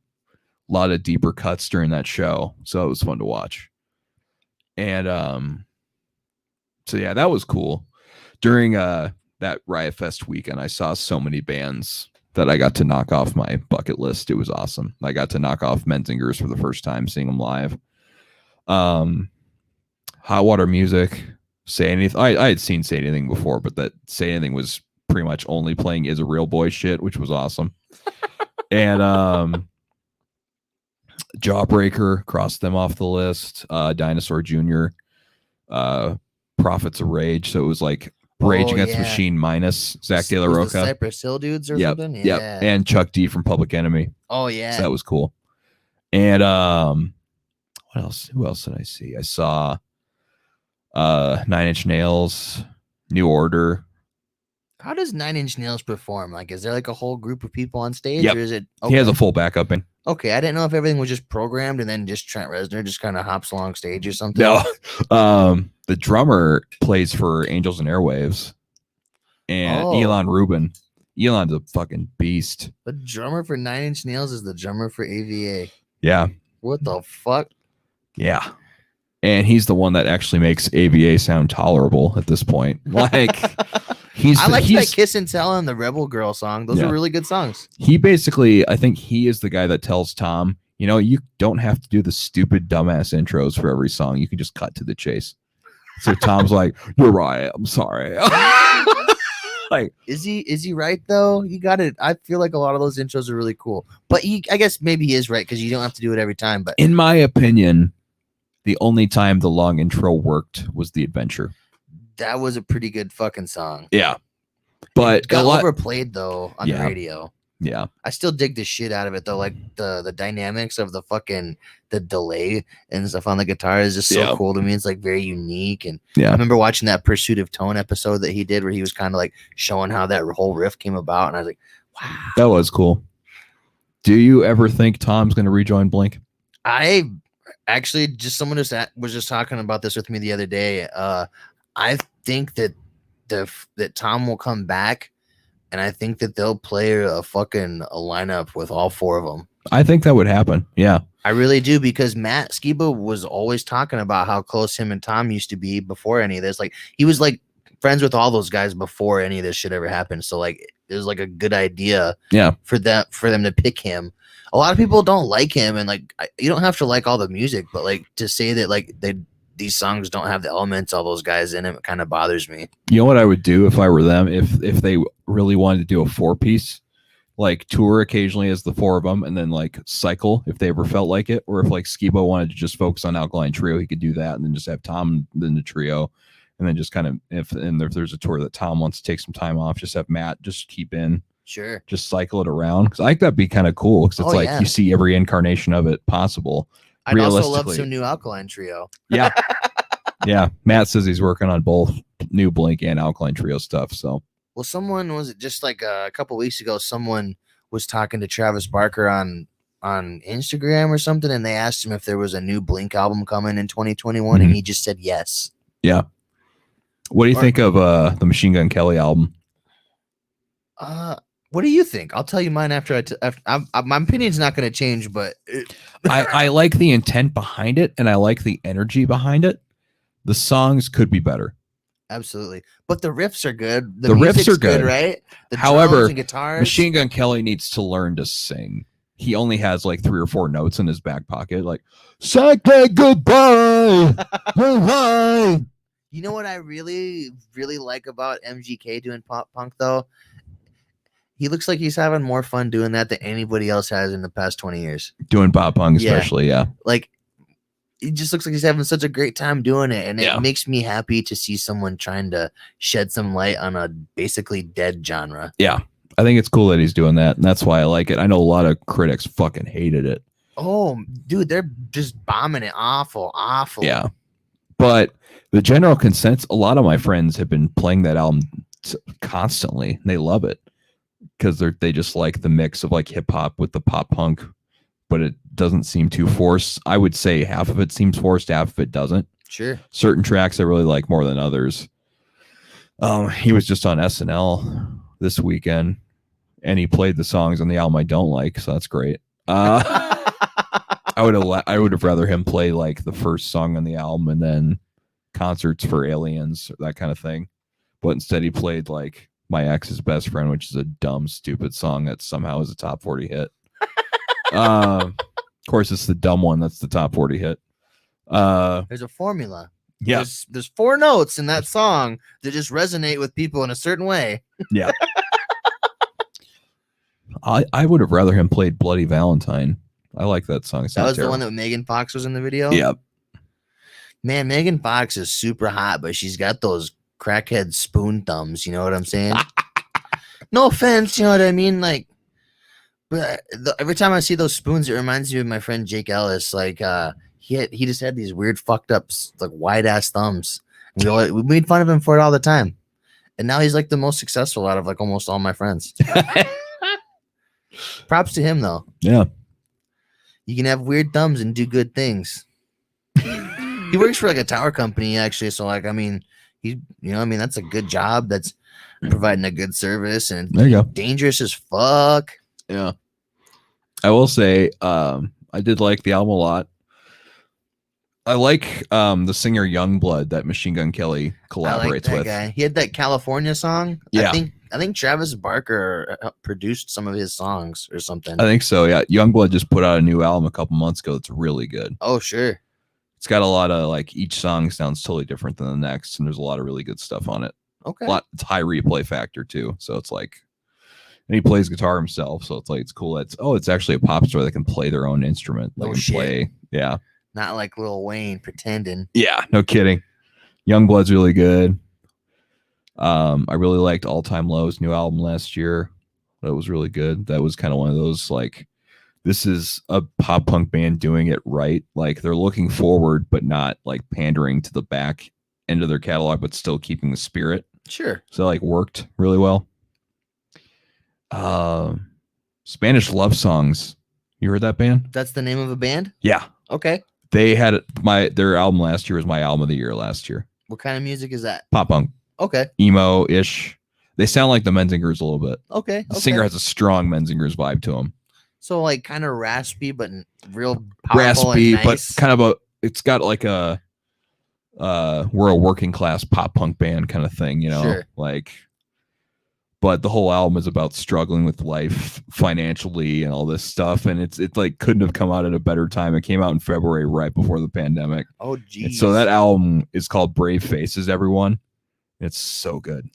a lot of deeper cuts during that show, so it was fun to watch. And so yeah, that was cool. During that Riot Fest weekend, I saw so many bands that I got to knock off my bucket list. It was awesome. I got to knock off Menzingers for the first time, seeing them live. Hot Water Music, Say Anything. I had seen Say Anything before, but that Say Anything was pretty much only playing Is a Real Boy shit, which was awesome. And Jawbreaker, crossed them off the list. Dinosaur Jr., Prophets of Rage. So it was like Rage Against the Machine minus Zach De La Was Rocha. the Cypress Hill dudes or Yep, something? yep. Yeah. And Chuck D from Public Enemy. Oh yeah. So that was cool. And what else? Who else did I see? I saw 9 Inch Nails, New Order. How does Nine Inch Nails perform? Like, is there like a whole group of people on stage, Yep. or is it? He has a full backup band. Okay, I didn't know if everything was just programmed and then just Trent Reznor just kind of hops along stage or something. No, the drummer plays for Angels and Airwaves, and Elon Rubin. Elon's a fucking beast. The drummer for Nine Inch Nails is the drummer for AVA. Yeah. What the fuck? Yeah. And he's the one that actually makes AVA sound tolerable at this point. Like I like that Kiss and Tell and the Rebel Girl song. Those are really good songs. He basically, I think he is the guy that tells Tom, you know, you don't have to do the stupid dumbass intros for every song. You can just cut to the chase. So Tom's like, you're right. I'm sorry. Like, is he right though? You got it. I feel like a lot of those intros are really cool, but I guess maybe he is right because you don't have to do it every time. But in my opinion, the only time the long intro worked was The Adventure. That was a pretty good fucking song. Yeah, but it got overplayed though on the radio. Yeah, I still dig the shit out of it though. Like the dynamics of the delay and stuff on the guitar is just so cool to me. It's like very unique. And I remember watching that Pursuit of Tone episode that he did where he was kind of like showing how that whole riff came about. And I was like, wow, that was cool. Do you ever think Tom's going to rejoin Blink? I actually someone was just talking about this with me the other day. I think that that Tom will come back. And I think that they'll play a lineup with all four of them. I think that would happen. Yeah. I really do, because Matt Skiba was always talking about how close him and Tom used to be before any of this. Like, he was like friends with all those guys before any of this shit ever happened. So like, it was like a good idea for them to pick him. A lot of people don't like him, and like, you don't have to like all the music, but like to say that like these songs don't have the elements all those guys in it kind of bothers me. You know what I would do if I were them? If they really wanted to do a 4-piece, like tour occasionally as the four of them, and then like cycle if they ever felt like it, or if like Skibo wanted to just focus on Alkaline Trio, he could do that, and then just have Tom in the trio, and then just kind of if there's a tour that Tom wants to take some time off, just have Matt just keep in. Sure. Just cycle it around, because I think that'd be kind of cool, because it's you see every incarnation of it possible. I'd also love some new Alkaline Trio. Yeah. Yeah. Matt says he's working on both new Blink and Alkaline Trio stuff. So, well, someone was it just like a couple weeks ago, someone was talking to Travis Barker on Instagram or something, and they asked him if there was a new Blink album coming in 2021, and he just said yes. Yeah. What do you think of the Machine Gun Kelly album? What do you think? I'll tell you mine after my opinion's not going to change, but I like the intent behind it, and I like the energy behind it. The songs could be better. Absolutely. But the riffs are good. The riffs are good, right? However, and guitars. Machine Gun Kelly needs to learn to sing. He only has like 3 or 4 notes in his back pocket, like "Say goodbye." Goodbye. You know what I really, really like about MGK doing pop punk though? He looks like he's having more fun doing that than anybody else has in the past 20 years. Doing pop punk, especially, yeah. Like, he just looks like he's having such a great time doing it. And it makes me happy to see someone trying to shed some light on a basically dead genre. Yeah. I think it's cool that he's doing that. And that's why I like it. I know a lot of critics fucking hated it. Oh, dude, they're just bombing it. Awful. Yeah. But the general consensus, a lot of my friends have been playing that album constantly. They love it. Because they just like the mix of like hip hop with the pop punk, but it doesn't seem too forced. I would say half of it seems forced, half of it doesn't. Sure. Certain tracks I really like more than others. He was just on SNL this weekend, and he played the songs on the album I don't like, so that's great. I would have rather him play like the first song on the album and then Concerts for Aliens, or that kind of thing. But instead he played like My Ex's Best Friend, which is a dumb, stupid song that somehow is a top 40 hit. Of course, it's the dumb one that's the top 40 hit. There's a formula. Yeah. There's 4 notes in that song that just resonate with people in a certain way. Yeah. I would have rather him played Bloody Valentine. I like that song. That was the one that Megan Fox was in the video? Yep. Man, Megan Fox is super hot, but she's got those crackhead spoon thumbs. You know what I'm saying? No offense, you know what I mean? Like, but every time I see those spoons, it reminds me of my friend Jake Ellis. Like, he just had these weird fucked up, like wide ass thumbs. We made fun of him for it all the time. And now he's like the most successful out of like almost all my friends. Props to him though. Yeah. You can have weird thumbs and do good things. He works for like a tower company actually. So like, I mean, that's a good job. That's providing a good service and There you go. dangerous as fuck. Yeah. I will say, I did like the album a lot. I like the singer Youngblood that Machine Gun Kelly collaborates with. Guy. He had that California song. Yeah. I think Travis Barker produced some of his songs or something. I think so. Yeah. Youngblood just put out a new album a couple months ago. It's really good. Oh, sure. It's got a lot of like each song sounds totally different than the next, and there's a lot of really good stuff on it. Okay. It's high replay factor too. So it's like, and he plays guitar himself. So it's like, it's cool. It's actually a pop star that can play their own instrument. They can play. Yeah. Not like Lil Wayne pretending. Yeah. No kidding. Youngblood's really good. I really liked All Time Low's new album last year. That was really good. That was kind of one of those like, this is a pop punk band doing it right. Like they're looking forward, but not like pandering to the back end of their catalog, but still keeping the spirit. Sure. So like worked really well. Spanish Love Songs. You heard that band? That's the name of a band? Yeah. Okay. They had their album last year was my album of the year last year. What kind of music is that? Pop punk. Okay. Emo-ish. They sound like the Menzingers a little bit. Okay. The singer has a strong Menzingers vibe to him. So like kind of raspy, but real powerful raspy, and nice. but kind of it's got like a we're a working class pop punk band kind of thing, you know, Sure. like, but the whole album is about struggling with life financially and all this stuff. And it's like couldn't have come out at a better time. It came out in February, right before the pandemic. Oh, geez. And so that album is called Brave Faces, everyone. It's so good.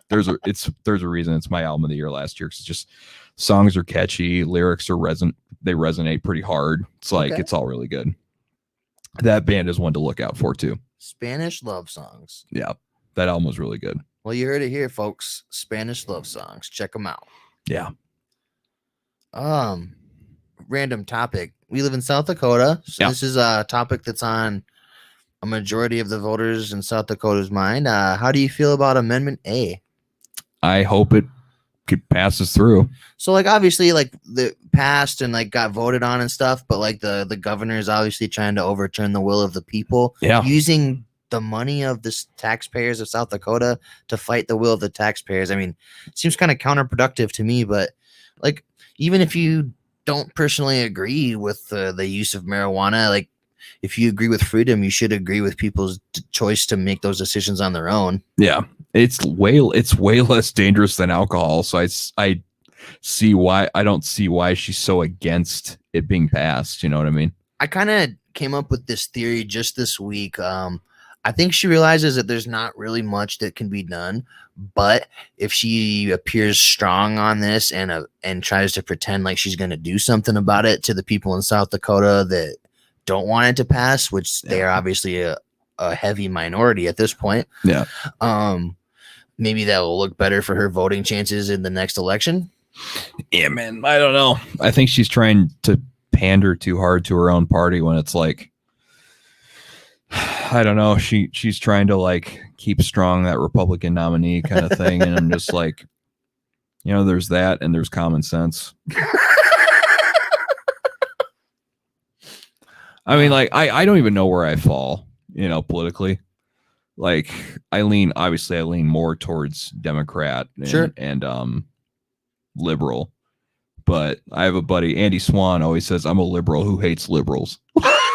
There's a reason it's my album of the year last year. 'Cause it's just songs are catchy, lyrics are they resonate pretty hard. It's like, Okay. it's all really good. That band is one to look out for too. Spanish Love Songs. Yeah. That album was really good. Well, you heard it here, folks. Spanish Love Songs. Check them out. Yeah. Random topic. We live in South Dakota. So Yeah. This is a topic that's on a majority of the voters in South Dakota's mind. How do you feel about Amendment A? I hope it passes through. So like obviously like the passed and like got voted on and stuff, but like the governor is obviously trying to overturn the will of the people. Yeah. Using the money of the taxpayers of South Dakota to fight the will of the taxpayers. I mean, it seems kind of counterproductive to me, but like even if you don't personally agree with the use of marijuana, like if you agree with freedom, you should agree with people's choice to make those decisions on their own. Yeah. It's way less dangerous than alcohol. So I don't see why she's so against it being passed. You know what I mean? I kind of came up with this theory just this week. I think she realizes that there's not really much that can be done, but if she appears strong on this and tries to pretend like she's going to do something about it to the people in South Dakota that don't want it to pass, which they are obviously a heavy minority at this point. Yeah. Maybe that will look better for her voting chances in the next election. Yeah, man. I don't know. I think she's trying to pander too hard to her own party when it's like, I don't know. She's trying to like keep strong that Republican nominee kind of thing. And I'm just like, you know, there's that and there's common sense. I mean, like, I don't even know where I fall, you know, politically. Like, I lean more towards Democrat and liberal. But I have a buddy, Andy Swan, always says, I'm a liberal who hates liberals.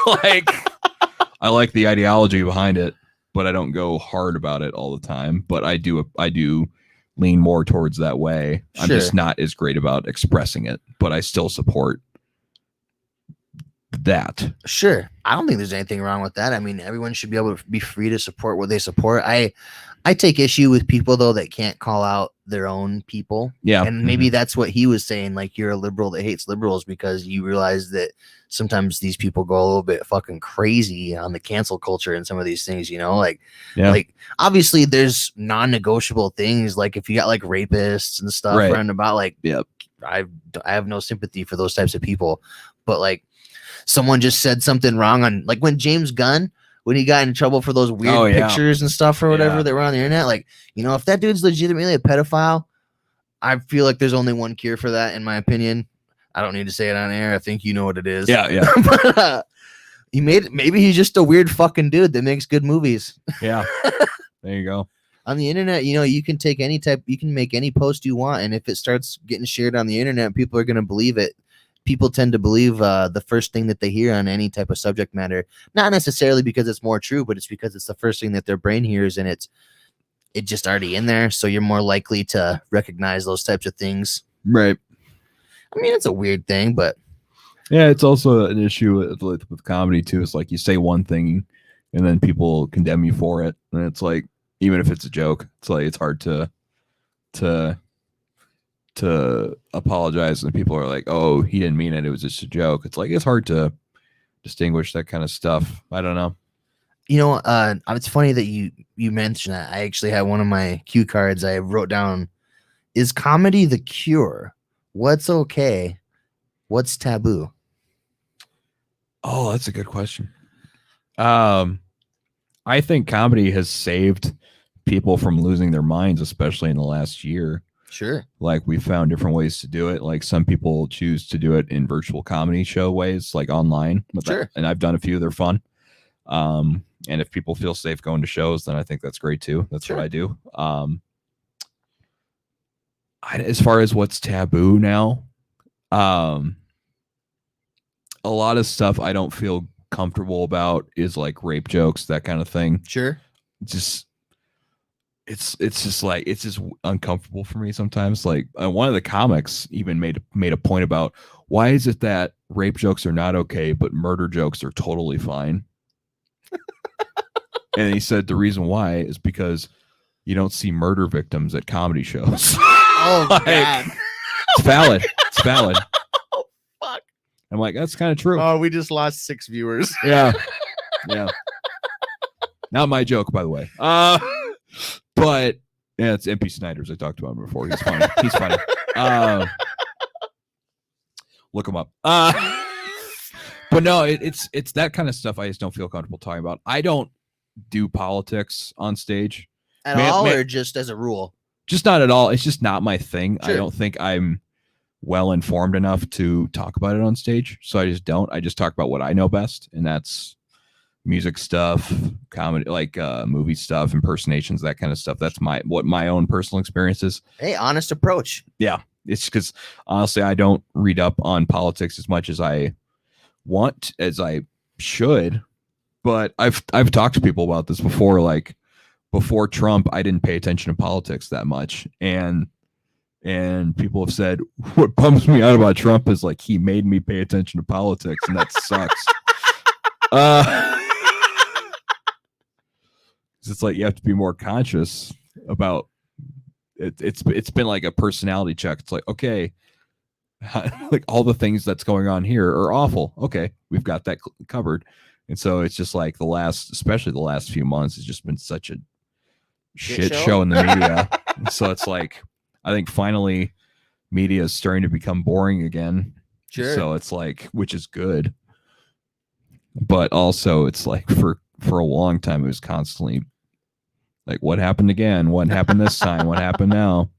Like, I like the ideology behind it, but I don't go hard about it all the time. But I do lean more towards that way. Sure. I'm just not as great about expressing it, but I still support that. Sure. I don't think there's anything wrong with that. I mean, everyone should be able to be free to support what they support. I take issue with people though that can't call out their own people. Yeah. And maybe that's what he was saying, like you're a liberal that hates liberals because you realize that sometimes these people go a little bit fucking crazy on the cancel culture and some of these things, you know, like obviously there's non-negotiable things, like if you got like rapists and stuff running about, like I have no sympathy for those types of people, but like someone just said something wrong on, like when James Gunn when he got in trouble for those weird pictures and stuff or whatever that were on the internet. Like, if that dude's legitimately a pedophile, I feel like there's only one cure for that, in my opinion. I don't need to say it on air. I think you know what it is. Yeah. But, maybe he's just a weird fucking dude that makes good movies. Yeah. There you go. On the internet, you can take you can make any post you want, and if it starts getting shared on the internet, people are going to believe it. People tend to believe the first thing that they hear on any type of subject matter, not necessarily because it's more true, but it's because it's the first thing that their brain hears, and it's just already in there. So you're more likely to recognize those types of things. Right. I mean, it's a weird thing, but yeah, it's also an issue with comedy too. It's like you say one thing and then people condemn you for it. And it's like, even if it's a joke, it's like, it's hard to apologize. And people are like, oh, he didn't mean it. It was just a joke. It's like, it's hard to distinguish that kind of stuff. I don't know. It's funny that you mentioned that. I actually had one of my cue cards I wrote down, is comedy the cure? What's okay? What's taboo? Oh, that's a good question. I think comedy has saved people from losing their minds, especially in the last year. Sure. Like, we found different ways to do it. Like, some people choose to do it in virtual comedy show ways, like online. Sure. And I've done a few. They're fun. And if people feel safe going to shows, then I think that's great too. That's what I do. As far as what's taboo now, a lot of stuff I don't feel comfortable about is like rape jokes, that kind of thing. Sure. It's just uncomfortable for me sometimes. Like, one of the comics even made a point about, why is it that rape jokes are not okay, but murder jokes are totally fine? And he said the reason why is because you don't see murder victims at comedy shows. Oh, God. It's valid. It's valid. Oh, fuck. I'm like, that's kind of true. Oh, we just lost 6 viewers. Yeah. Yeah. Not my joke, by the way. But yeah, it's MP Snyder's. I talked about him before. He's funny. He's funny. Look him up. But no, it's that kind of stuff I just don't feel comfortable talking about. I don't do politics on stage at all, or just as a rule? Just not at all. It's just not my thing. Sure. I don't think I'm well informed enough to talk about it on stage, so I just don't. I just talk about what I know best, and that's music stuff, comedy, like movie stuff, impersonations, that kind of stuff. That's what my own personal experience is. Hey, honest approach. Yeah, it's because honestly, I don't read up on politics as much as I should. But I've talked to people about this before. Like, before Trump, I didn't pay attention to politics that much, and people have said what bums me out about Trump is like he made me pay attention to politics, and that sucks. It's like you have to be more conscious about it. It's been like a personality check. It's like, okay, like all the things that's going on here are awful. Okay, we've got that covered. And so it's just like especially the last few months, it's just been such a shit show in the media. So it's like, I think finally media is starting to become boring again. Sure. So it's like, which is good. But also it's like for a long time, it was constantly like, what happened again? What happened this time? What happened now?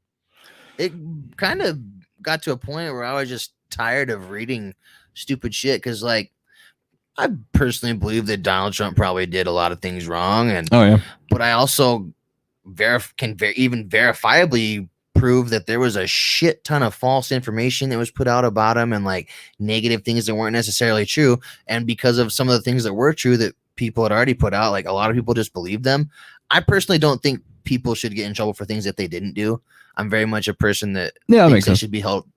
It kind of got to a point where I was just tired of reading stupid shit. Cause like, I personally believe that Donald Trump probably did a lot of things wrong. But I also can even verifiably prove that there was a shit ton of false information that was put out about him, and like negative things that weren't necessarily true. And because of some of the things that were true that people had already put out, like a lot of people just believed them. I personally don't think people should get in trouble for things that they didn't do. I'm very much a person that thinks they should be held.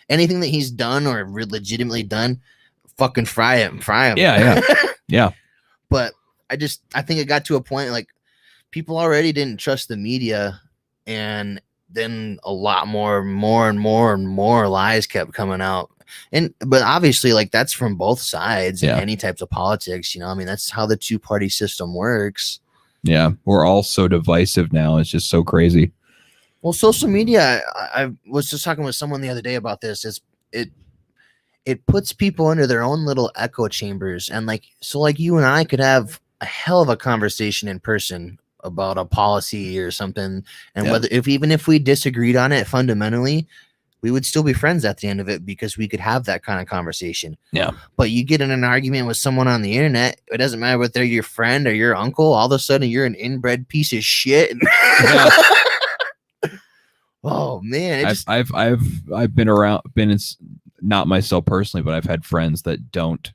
Anything that he's done or legitimately done, fucking fry him. Yeah. But I think it got to a point like people already didn't trust the media, and then a lot more lies kept coming out. But obviously, like, that's from both sides in any types of politics. I mean, that's how the two-party system works. Yeah, we're all so divisive now. It's just so crazy. Well, social media, I was just talking with someone the other day about this. It puts people into their own little echo chambers. And like, so like you and I could have a hell of a conversation in person about a policy or something, and whether even if we disagreed on it fundamentally, we would still be friends at the end of it because we could have that kind of conversation. Yeah. But you get in an argument with someone on the internet, it doesn't matter whether they're your friend or your uncle, all of a sudden you're an inbred piece of shit. Yeah. Oh man, I've been around, not myself personally, but I've had friends that don't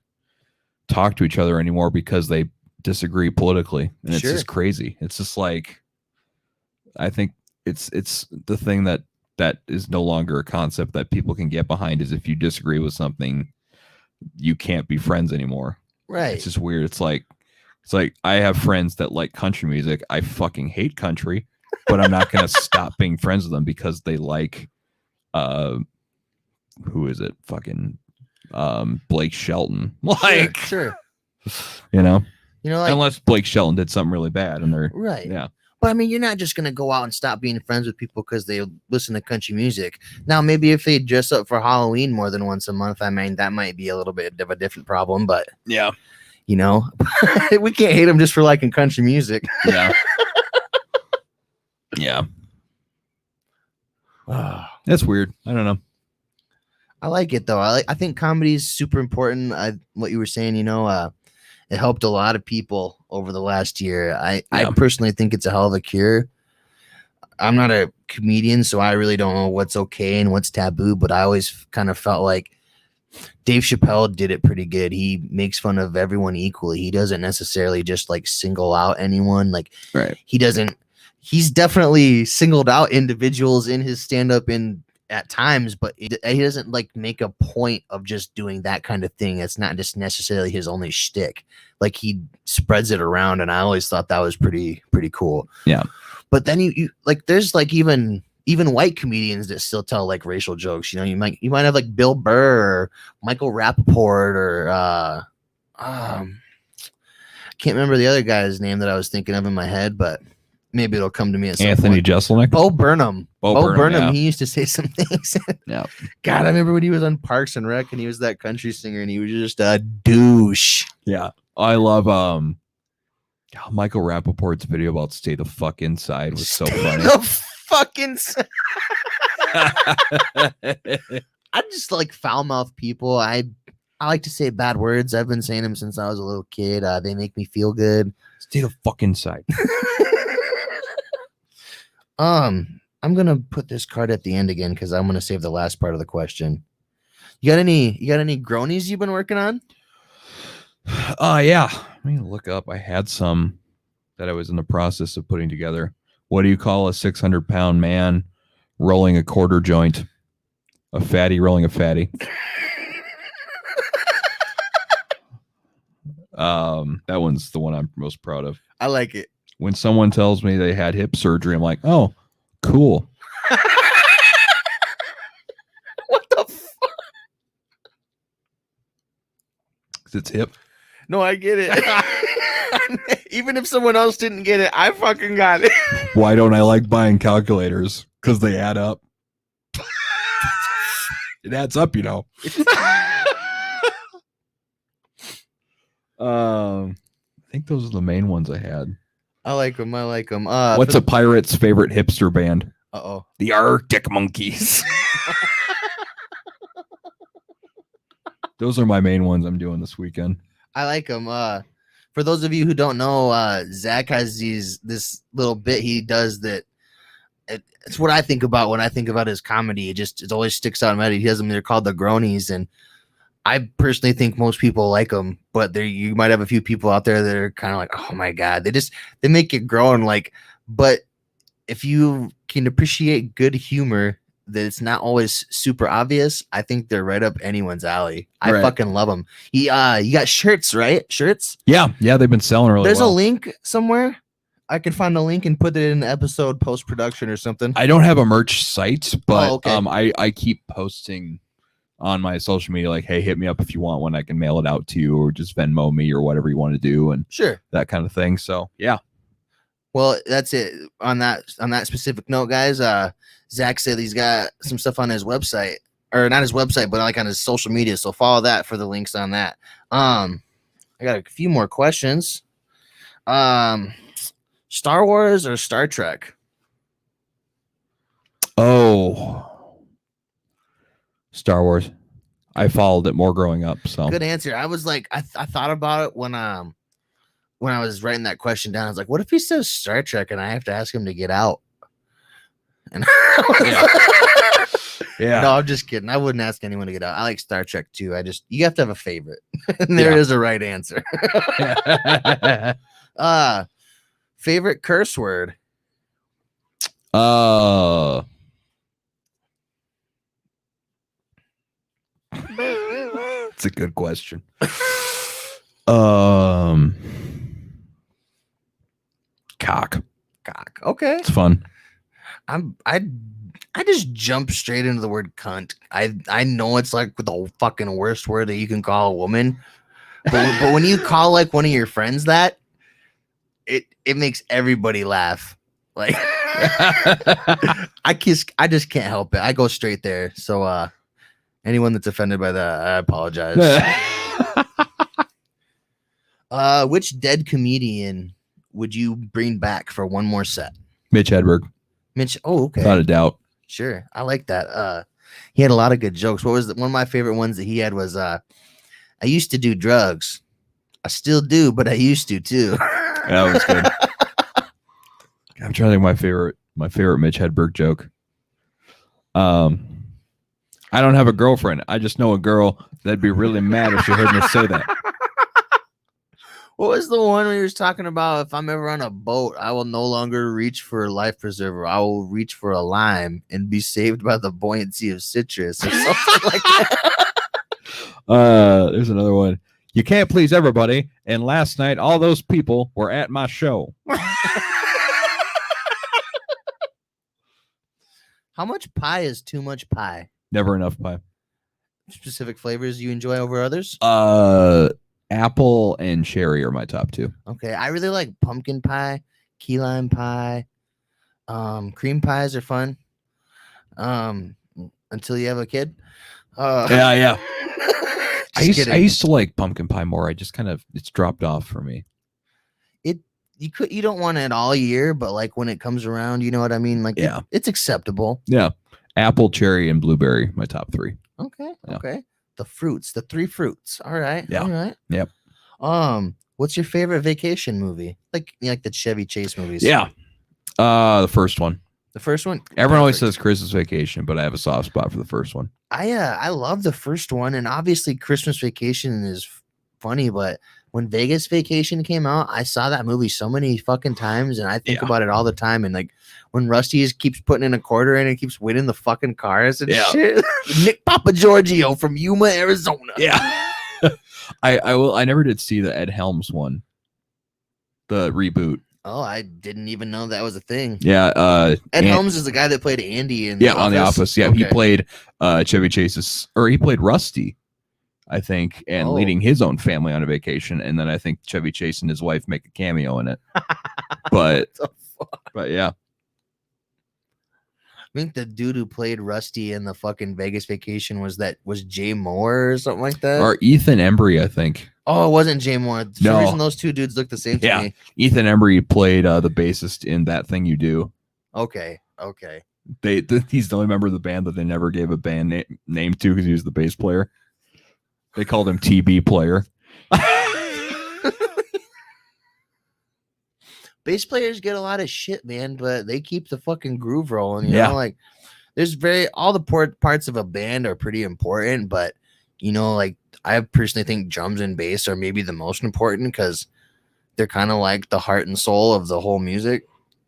talk to each other anymore because they disagree politically, and it's just crazy. It's just like, I think it's the thing that is no longer a concept that people can get behind, is if you disagree with something, you can't be friends anymore. Right. It's just weird. It's like I have friends that like country music. I fucking hate country, but I'm not going to stop being friends with them because they like, who is it? Fucking Blake Shelton. Like, sure. Like, unless Blake Shelton did something really bad and they're right. Yeah. But I mean, you're not just going to go out and stop being friends with people because they listen to country music. Now, maybe if they dress up for Halloween more than once a month, I mean, that might be a little bit of a different problem, but yeah, we can't hate them just for liking country music. Yeah. Yeah. That's weird. I don't know. I like it though. I think comedy is super important. What you were saying, it helped a lot of people over the last year. I personally think it's a hell of a cure. I'm not a comedian, so I really don't know what's okay and what's taboo, but I always kind of felt like Dave Chappelle did it pretty good. He makes fun of everyone equally. He doesn't necessarily just like single out anyone. Like, right. He's definitely singled out individuals in his stand-up at times, but he doesn't like make a point of just doing that kind of thing. It's not just necessarily his only shtick. Like, he spreads it around, and I always thought that was pretty cool. Yeah. But then you like, there's like even white comedians that still tell like racial jokes. You might have like Bill Burr or Michael Rappaport or I can't remember the other guy's name that I was thinking of in my head, but maybe it'll come to me at some Anthony point. Jeselnik. Bo Burnham. Yeah. He used to say some things. Yeah. God, I remember when he was on Parks and Rec and he was that country singer and he was just a douche. Yeah. I love Michael Rappaport's video about Stay the Fuck Inside was so funny. The fucking I just like foul mouth people. I like to say bad words. I've been saying them since I was a little kid. They make me feel good. Stay the fuck inside. I'm gonna put this card at the end again because I'm gonna save the last part of the question. You got any groanies you've been working on? Yeah. Let me look up. I had some that I was in the process of putting together. What do you call a 600-pound man rolling a quarter joint? A fatty rolling a fatty. That one's the one I'm most proud of. I like it. When someone tells me they had hip surgery, I'm like, oh, cool. What the fuck? It's hip. No, I get it. Even if someone else didn't get it, I fucking got it. Why don't I like buying calculators? Because they add up. It adds up, I think those are the main ones I had. I like them. What's a pirate's favorite hipster band? Uh-oh. The Arctic Monkeys. Those are my main ones I'm doing this weekend. I like them. For those of you who don't know, Zach has this little bit he does that. It's what I think about when I think about his comedy. It always sticks out in my head. He has them. They're called the Groanies, and I personally think most people like them. But you might have a few people out there that are kind of like, oh my god, they make it groan like. But if you can appreciate good humor, that it's not always super obvious, I think they're right up anyone's alley. I fucking love them. You got shirts, right? Shirts? Yeah, they've been selling really well. There's a link somewhere. I can find the link and put it in the episode post-production or something. I don't have a merch site, but okay. I keep posting on my social media like, hey, hit me up if you want one. I can mail it out to you or just Venmo me or whatever you want to do and sure, that kind of thing. So yeah. Well, that's it. On that specific note, guys, Zach said he's got some stuff on his website, or not his website, but like on his social media. So follow that for the links on that. I got a few more questions. Star Wars or Star Trek? Oh, Star Wars. I followed it more growing up. So Good answer. I was like, I thought about it when I was writing that question down. I was like, what if he says Star Trek and I have to ask him to get out? And yeah. No, I'm just kidding. I wouldn't ask anyone to get out. I like Star Trek too. You have to have a favorite. And there is a right answer. Favorite curse word? It's a good question. Cock. Okay. It's fun. I just jump straight into the word cunt. I know it's like the fucking worst word that you can call a woman, but when you call like one of your friends that, it makes everybody laugh. Like I just can't help it. I go straight there. So anyone that's offended by that, I apologize. Which dead comedian would you bring back for one more set? Mitch Hedberg. Mitch. Oh, okay. Without a doubt. Sure. I like that. He had a lot of good jokes. What was one of my favorite ones that he had was I used to do drugs. I still do, but I used to too. That was good. I'm trying to think of my favorite Mitch Hedberg joke. I don't have a girlfriend. I just know a girl that'd be really mad if she heard me say that. What was the one where he was talking about? If I'm ever on a boat, I will no longer reach for a life preserver. I will reach for a lime and be saved by the buoyancy of citrus or something like that. There's another one. You can't please everybody. And last night, all those people were at my show. How much pie is too much pie? Never enough pie. Specific flavors you enjoy over others? Apple and cherry are my top two. Okay, I really like pumpkin pie, key lime pie. Cream pies are fun. Until you have a kid. Yeah. I kidding. used to like pumpkin pie more. I just it's dropped off for me. You don't want it all year, but like when it comes around, you know what I mean? Like yeah, it's acceptable. Yeah. Apple, cherry, and blueberry, my top three. Okay. Yeah. Okay. The three fruits. All right. Yeah. All right. Yep. What's your favorite vacation movie? Like the Chevy Chase movies. Yeah. The first one. The first one. Everyone always says Christmas Vacation, but I have a soft spot for the first one. I love the first one, and obviously Christmas Vacation is funny, but when Vegas Vacation came out, I saw that movie so many fucking times, and I think about it all the time. And like when Rusty keeps putting in a quarter in and keeps winning the fucking cars and shit. Nick Papa Giorgio from Yuma, Arizona. Yeah. I never did see the Ed Helms one, the reboot. Oh, I didn't even know that was a thing. Yeah. Ed Helms is the guy that played Andy in on The Office. Yeah, okay. He played Chevy Chase's, or he played Rusty, I think, and leading his own family on a vacation. And then I think Chevy Chase and his wife make a cameo in it. But yeah. I think the dude who played Rusty in the fucking Vegas Vacation was Jay Moore or something like that. Or Ethan Embry, I think. Oh, it wasn't Jay Moore. For some reason, those two dudes look the same to me. Ethan Embry played the bassist in That Thing You Do. Okay. He's the only member of the band that they never gave a band name to because he was the bass player. They called him TB Player. Bass players get a lot of shit, man, but they keep the fucking groove rolling. You know, like there's all the parts of a band are pretty important, but you know, like I personally think drums and bass are maybe the most important because they're kind of like the heart and soul of the whole music.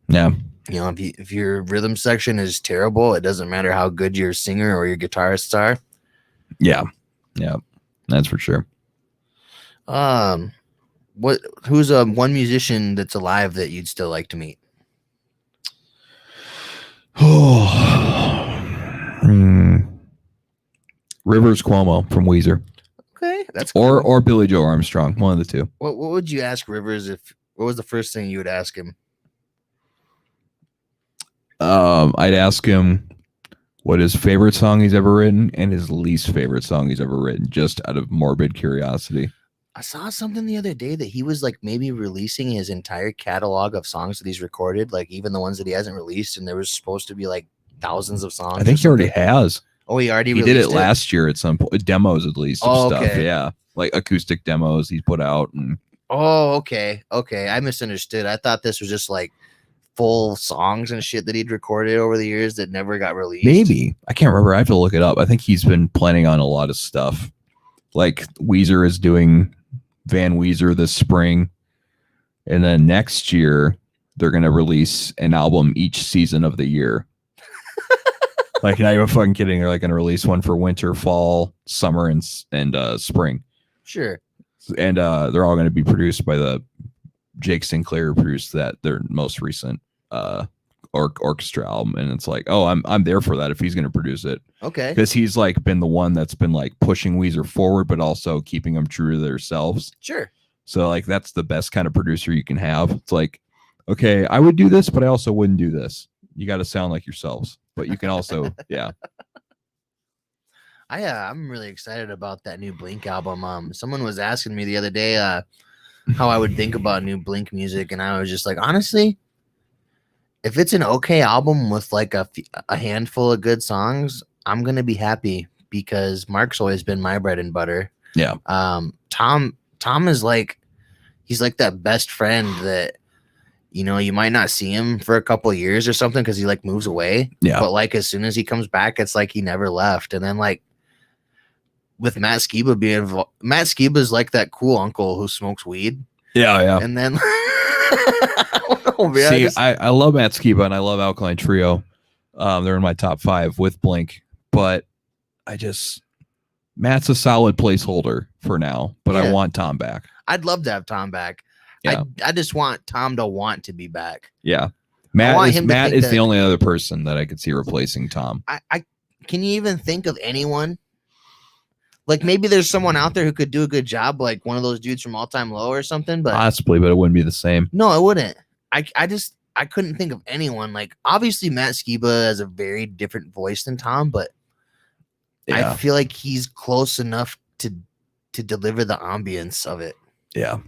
Yeah. You know, if your rhythm section is terrible, it doesn't matter how good your singer or your guitarists are. Yeah. Yeah. That's for sure. Who's one musician that's alive that you'd still like to meet? Rivers Cuomo from Weezer. Okay, that's cool. Or Billy Joe Armstrong, one of the two. What would you ask Rivers what was the first thing you would ask him? I'd ask him what his favorite song he's ever written and his least favorite song he's ever written, just out of morbid curiosity. I saw something the other day that he was like maybe releasing his entire catalog of songs that he's recorded, like even the ones that he hasn't released, and there was supposed to be like thousands of songs. I think he already has. Oh, he already He did it last year at some point. Demos at least of stuff. Okay. Yeah. Like acoustic demos he's put out. And Oh, okay. Okay. I misunderstood. I thought this was just like full songs and shit that he'd recorded over the years that never got released. maybe. I can't remember. I have to look it up. I think he's been planning on a lot of stuff. Like Weezer is doing Van Weezer this spring. And then next year, they're going to release an album each season of the year. Like, not even fucking kidding. They're like going to release one for winter, fall, summer, and spring. Sure. And they're all going to be produced by the Jake Sinclair who produced their most recent orchestra album. And it's like, oh, I'm there for that if he's going to produce it. Okay. Because he's like been the one that's been like pushing Weezer forward, but also keeping them true to themselves. Sure. So like that's the best kind of producer you can have. It's like, okay, I would do this, but I also wouldn't do this. You got to sound like yourselves, but you can also, yeah. I'm really excited about that new Blink album. Someone was asking me the other day how I would think about new Blink music, and I was just like, honestly, if it's an okay album with like a handful of good songs, I'm gonna be happy because Mark's always been my bread and butter. Yeah. Tom is like, he's like that best friend that, you know, you might not see him for a couple of years or something because he like moves away. Yeah. But like as soon as he comes back, it's like he never left. And then like with Matt Skiba being involved, Matt Skiba is like that cool uncle who smokes weed. Yeah. Yeah. And then I don't know, man, See, I love Matt Skiba and I love Alkaline Trio. They're in my top 5 with Blink, but Matt's a solid placeholder for now, but I want Tom back. I'd love to have Tom back. Yeah. I just want Tom to want to be back. Yeah. Matt is that, the only other person that I could see replacing Tom. I can you even think of anyone? Like maybe there's someone out there who could do a good job, like one of those dudes from All Time Low or something, but Possibly, but it wouldn't be the same. no, it wouldn't. I couldn't think of anyone. Like obviously Matt Skiba has a very different voice than Tom, but Yeah. I feel like he's close enough to deliver the ambience of it. Yeah.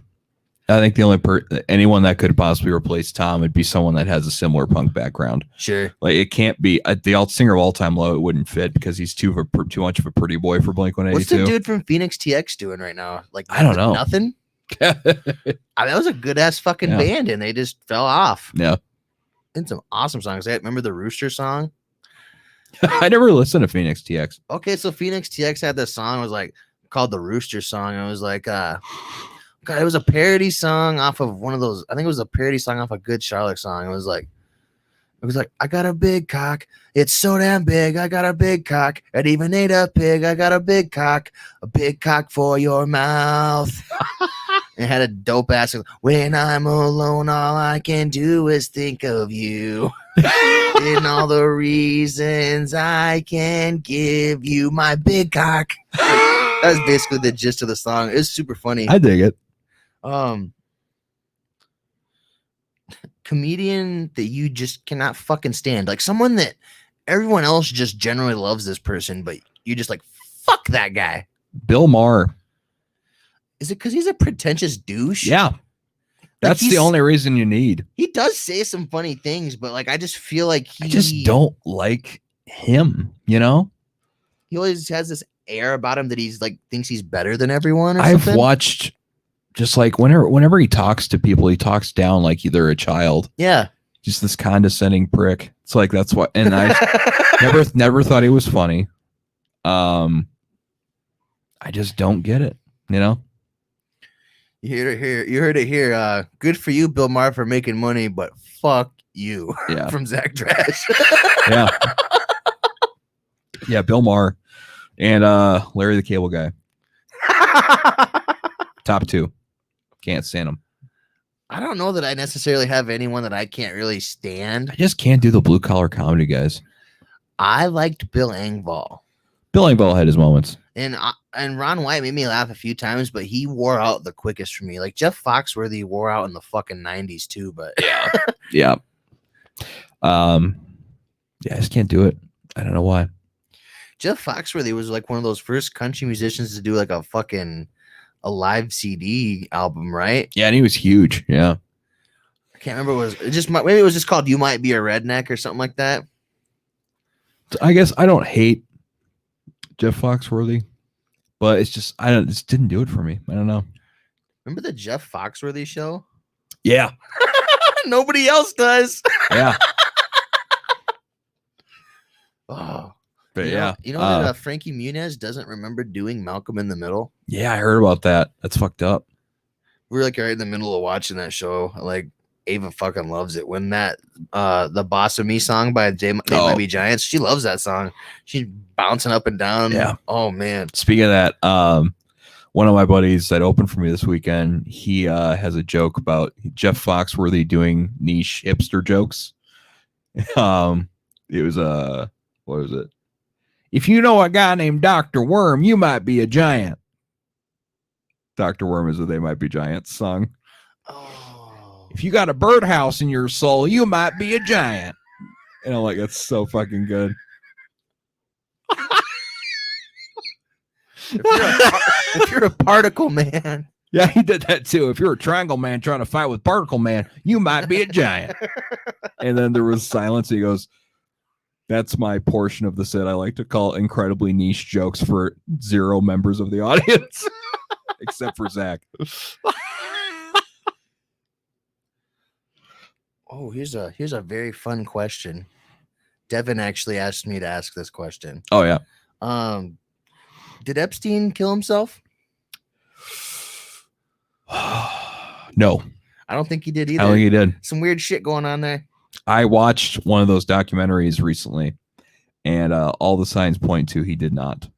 I think the only anyone that could possibly replace Tom would be someone that has a similar punk background. Sure. Like it can't be the alt singer of All Time Low. It wouldn't fit because he's too much of a pretty boy for Blink-182. What's the dude from Phoenix TX doing right now? Like I don't know. Nothing. That was a good ass fucking band, and they just fell off. Yeah. And some awesome songs. Remember the Rooster song? I never listened to Phoenix TX. Okay, so Phoenix TX had this song. It was like called the Rooster song. It was like God, it was a parody song off of one of those. I think it was a parody song off a Good Charlotte song. It was like, I got a big cock. It's so damn big. I got a big cock. It even ate a pig. I got a big cock for your mouth. It had a dope ass. When I'm alone, all I can do is think of you. And all the reasons I can give you my big cock. That's basically the gist of the song. It's super funny. I dig it. Comedian that you just cannot fucking stand, like someone that everyone else just generally loves this person, but you just like fuck that guy. Bill Maher. Is it because he's a pretentious douche? Yeah, that's the only reason you need. He does say some funny things, but like I just feel like I just don't like him. You know, he always has this air about him that he's like thinks he's better than everyone. Or I've something. watched. Just like whenever he talks to people, he talks down like they're a child. Yeah. Just this condescending prick. It's like that's what, and I never thought he was funny. I just don't get it. You know. You heard it here. Good for you, Bill Maher, for making money, but fuck you. Yeah. From Zach Dresch. Yeah. Yeah, Bill Maher and Larry the Cable Guy. Top 2. Can't stand him. I don't know that I necessarily have anyone that I can't really stand. I just can't do the blue collar comedy guys. I liked Bill Engvall. Bill Engvall had his moments. And Ron White made me laugh a few times, but he wore out the quickest for me. Like Jeff Foxworthy wore out in the fucking 90s too, but yeah. I just can't do it. I don't know why. Jeff Foxworthy was like one of those first country musicians to do like a a live CD album, right? Yeah, and he was huge. Yeah. I can't remember. Maybe it was just called "You Might Be a Redneck" or something like that. I guess I don't hate Jeff Foxworthy, but it's just it just didn't do it for me. I don't know. Remember the Jeff Foxworthy show? Yeah. Nobody else does. Yeah. Oh, But you know that Frankie Muniz doesn't remember doing Malcolm in the Middle. Yeah, I heard about that. That's fucked up. We were like right in the middle of watching that show. Like Ava fucking loves it when that the Boss of Me song by They Might Be Giants. She loves that song. She's bouncing up and down. Yeah. Oh man. Speaking of that, one of my buddies that opened for me this weekend, he has a joke about Jeff Foxworthy doing niche hipster jokes. It was what was it? If you know a guy named Dr. Worm, you might be a giant. Dr. Worm is a They Might Be Giants song. Oh. If you got a birdhouse in your soul, you might be a giant. And I'm like, that's so fucking good. If you're a particle man. Yeah, he did that too. If you're a triangle man trying to fight with particle man, you might be a giant. And then there was silence. He goes, that's my portion of the set I like to call incredibly niche jokes for 0 members of the audience, except for Zach. Oh, here's a very fun question. Devin actually asked me to ask this question. Oh yeah. Did Epstein kill himself? No, I don't think he did either. I don't think he did. Some weird shit going on there. I watched one of those documentaries recently, and all the signs point to he did not.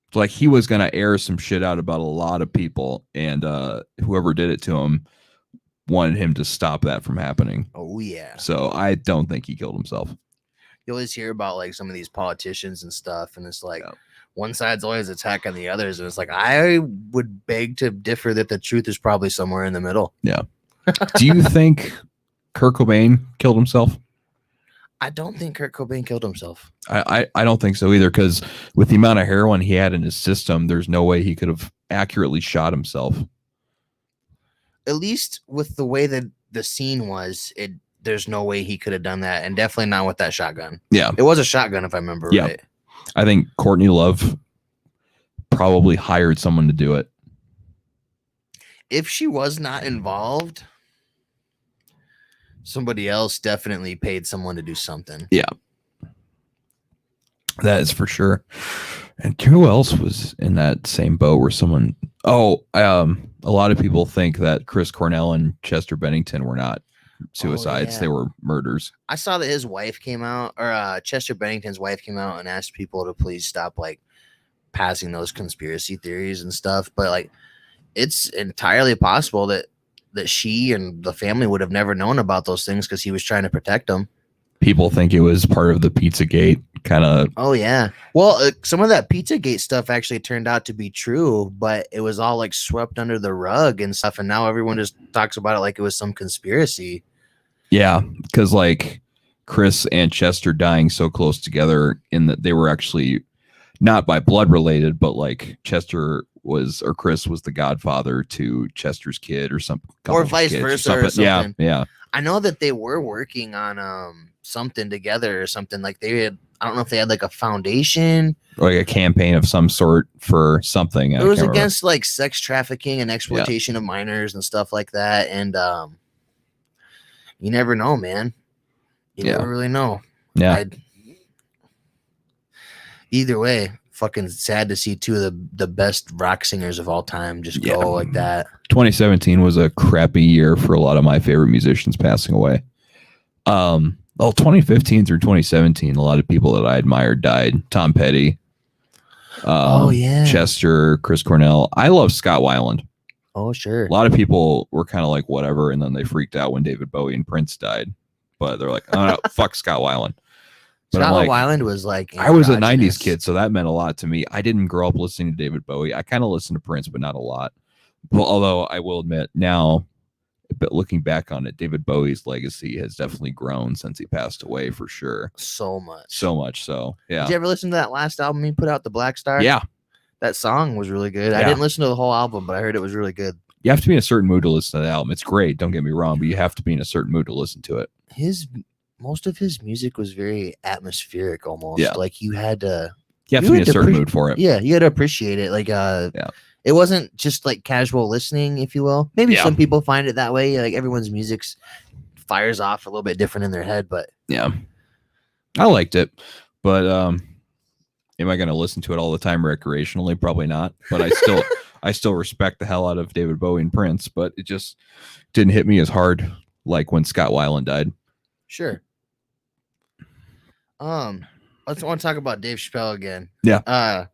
It's like he was going to air some shit out about a lot of people, and whoever did it to him wanted him to stop that from happening. Oh yeah. So I don't think he killed himself. You always hear about like some of these politicians and stuff, and it's like one side's always attacking the others, and it's like I would beg to differ that the truth is probably somewhere in the middle. Yeah. Do you think Kurt Cobain killed himself? I don't think Kurt Cobain killed himself. I don't think so either, because with the amount of heroin he had in his system, there's no way he could have accurately shot himself. At least with the way that the scene was, there's no way he could have done that, and definitely not with that shotgun. Yeah. It was a shotgun, if I remember right. I think Courtney Love probably hired someone to do it. If she was not involved, somebody else definitely paid someone to do something. Yeah. That is for sure. And who else was in that same boat where someone... a lot of people think that Chris Cornell and Chester Bennington were not suicides. Oh, yeah. They were murders. I saw that his wife came out, or Chester Bennington's wife came out and asked people to please stop like passing those conspiracy theories and stuff. But like, it's entirely possible that she and the family would have never known about those things because he was trying to protect them. People think it was part of the Pizzagate kind of. Oh yeah. Well, some of that Pizzagate stuff actually turned out to be true, but it was all like swept under the rug and stuff. And now everyone just talks about it like it was some conspiracy. Yeah, because like Chris and Chester dying so close together in that they were actually not by blood related, but like Chris was the godfather to Chester's kid or something, or vice versa or something. Yeah. I know that they were working on something together or something. Like I don't know if they had like a foundation or like a campaign of some sort for something. It was against like sex trafficking and exploitation of minors and stuff like that. And you never know, man. You never really know. Yeah. Either way, fucking sad to see two of the best rock singers of all time just go like that. 2017 was a crappy year for a lot of my favorite musicians passing away. 2015 through 2017, a lot of people that I admired died. Tom Petty. Chester, Chris Cornell. I love Scott Weiland. Oh, sure. A lot of people were kind of like, whatever, and then they freaked out when David Bowie and Prince died. But they're like, oh, no, fuck Scott Weiland. But Scott Weiland was like... I was a 90s kid, so that meant a lot to me. I didn't grow up listening to David Bowie. I kind of listened to Prince, but not a lot. Well, although I will admit now, but looking back on it, David Bowie's legacy has definitely grown since he passed away, for sure. So much. So much so, yeah. Did you ever listen to that last album he put out, The Black Star? Yeah. That song was really good. I Yeah. didn't listen to the whole album, but I heard it was really good. You have to be in a certain mood to listen to the album. It's great, don't get me wrong, but you have to be in a certain mood to listen to it. Most of his music was very atmospheric, almost. Yeah. Like you had to. You have You to be in had a to certain appreci- mood for it. Yeah, you had to appreciate it. Like, it wasn't just like casual listening, if you will. Maybe Yeah. some people find it that way. Like everyone's music's fires off a little bit different in their head, but Yeah. I liked it, but am I going to listen to it all the time recreationally? Probably not. But I still respect the hell out of David Bowie and Prince, but it just didn't hit me as hard like when Scott Weiland died. sure. Let's want to talk about Dave Chappelle again. Yeah.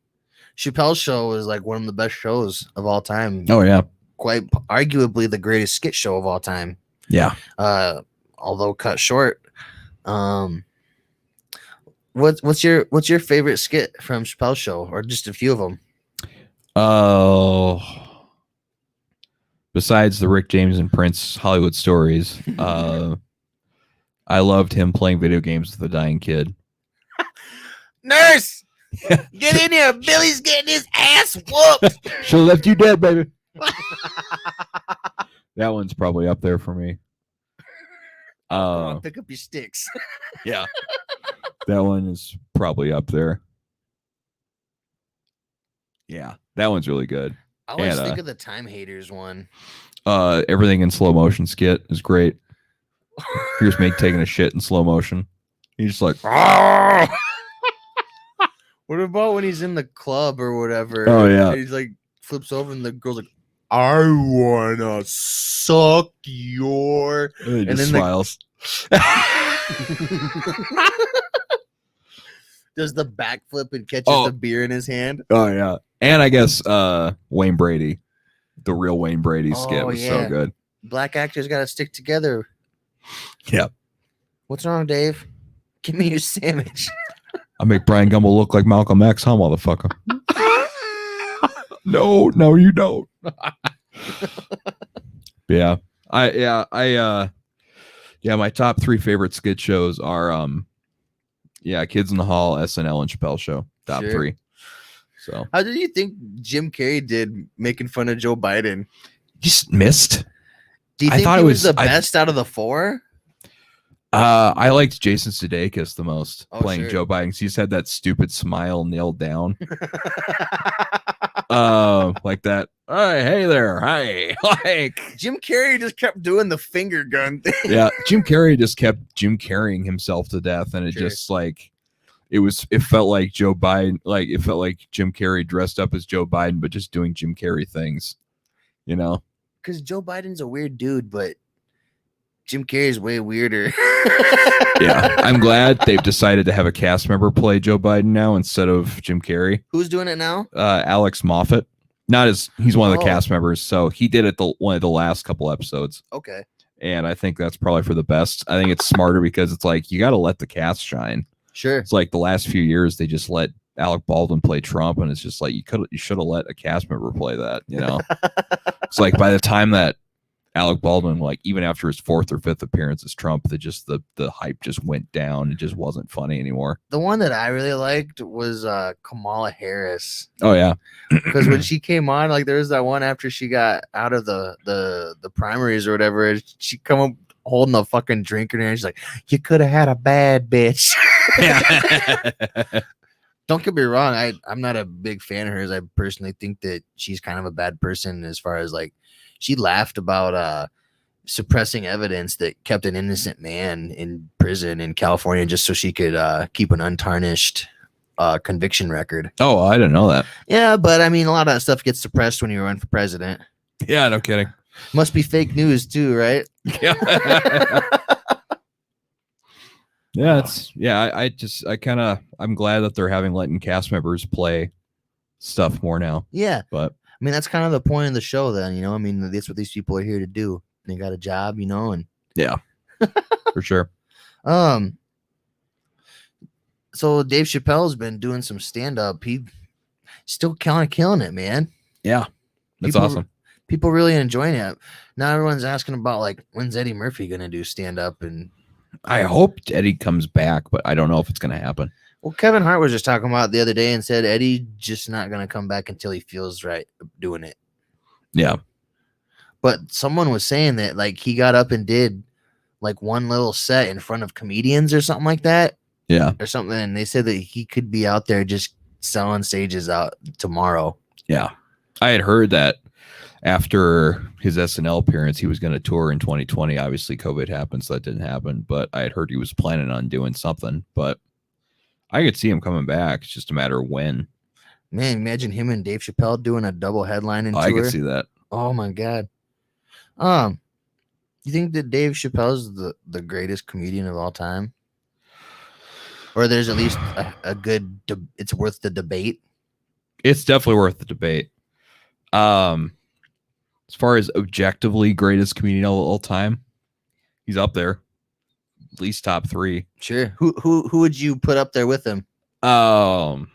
Chappelle's show is like one of the best shows of all time. Oh yeah. Quite arguably the greatest skit show of all time. Yeah. Although cut short. What's your favorite skit from Chappelle's show, or just a few of them? Oh, besides the Rick James and Prince Hollywood stories, I loved him playing video games with a dying kid. Nurse, get in here! Billy's getting his ass whooped. Should have left you dead, baby. That one's probably up there for me. Pick up your sticks. Yeah, that one is probably up there. Yeah, that one's really good. I always And, think of the Time Haters one. Everything in slow motion skit is great. Here's me taking a shit in slow motion. He's just like, "Ah!" What about when he's in the club or whatever? Oh, yeah. and he's like flips over and the girl's like, "I wanna suck your." And he And just then smiles. Does the backflip and catches Oh. the beer in his hand. Oh yeah, and I guess Wayne Brady, the real Wayne Brady skit Oh, was yeah. so good. Black actors gotta stick together. Yeah, What's wrong, Dave? Give me your sandwich. I make Brian Gumble look like Malcolm X, huh, motherfucker? No, you don't. Yeah, my top 3 favorite skit shows are Kids in the Hall, SNL, and Chappelle Show. Top Sure. 3. So How did you think Jim Carrey did making fun of Joe Biden? just missed. Do you I think thought he it was was- the best out of the 4? I liked Jason Sudeikis the most Oh, playing sure. Joe Biden. 'Cause he's had that stupid smile nailed down. Like that. Hey there. Hi. Like, Jim Carrey just kept doing the finger gun thing. yeah. Jim Carrey just kept Jim carrying himself to death. And it Sure. just like, it felt like Joe Biden, like it felt like Jim Carrey dressed up as Joe Biden, but just doing Jim Carrey things, you know? Because Joe Biden's a weird dude, but Jim Carrey's way weirder. Yeah. I'm glad they've decided to have a cast member play Joe Biden now instead of Jim Carrey. Who's doing it now? Alex Moffat. He's one of the Oh. cast members, so he did it one of the last couple episodes, Okay. and I think that's probably for the best. I think it's smarter because it's like you got to let the cast shine. Sure. It's like the last few years they just let Alec Baldwin play Trump, and it's just like you should have let a cast member play that. You know, it's like by the time that Alec Baldwin, like even after his 4th or 5th appearance as Trump, the hype just went down. It just wasn't funny anymore. The one that I really liked was Kamala Harris. Oh yeah, Because when she came on, like there was that one after she got out of the primaries or whatever, and she come up holding a fucking drink in her hand. She's like, "You could have had a bad bitch." Don't get me wrong, I'm not a big fan of hers. I personally think that she's kind of a bad person as far as like she laughed about suppressing evidence that kept an innocent man in prison in California just so she could keep an untarnished conviction record. Oh, I didn't know that. Yeah, but I mean, a lot of that stuff gets suppressed when you run for president. Yeah, no kidding. Must be fake news too, right? Yeah. I'm glad that they're letting cast members play stuff more now. Yeah. But I mean, that's kind of the point of the show then, I mean, that's what these people are here to do. They got a job, and yeah, for sure. So Dave Chappelle's been doing some stand-up. He still kind of killing it, man. Yeah, that's People- awesome. People really enjoying it. Now everyone's asking about like when's Eddie Murphy gonna do stand-up, and I hope Eddie comes back, but I don't know if it's going to happen. Well, Kevin Hart was just talking about it the other day and said Eddie just not going to come back until he feels right doing it. Yeah. But someone was saying that like he got up and did like one little set in front of comedians or something like that. Yeah. Or something. And they said that he could be out there just selling stages out tomorrow. Yeah. I had heard that after his SNL appearance, he was going to tour in 2020. Obviously, COVID happened, so that didn't happen. But I had heard he was planning on doing something. But I could see him coming back. It's just a matter of when. Man, imagine him and Dave Chappelle doing a double headline tour. I could see that. Oh my god. You think that Dave Chappelle's the greatest comedian of all time? Or there's at least a good it's worth the debate? It's definitely worth the debate. As far as objectively greatest comedian of all time, he's up there. At least top 3. Sure. Who would you put up there with him? Damn.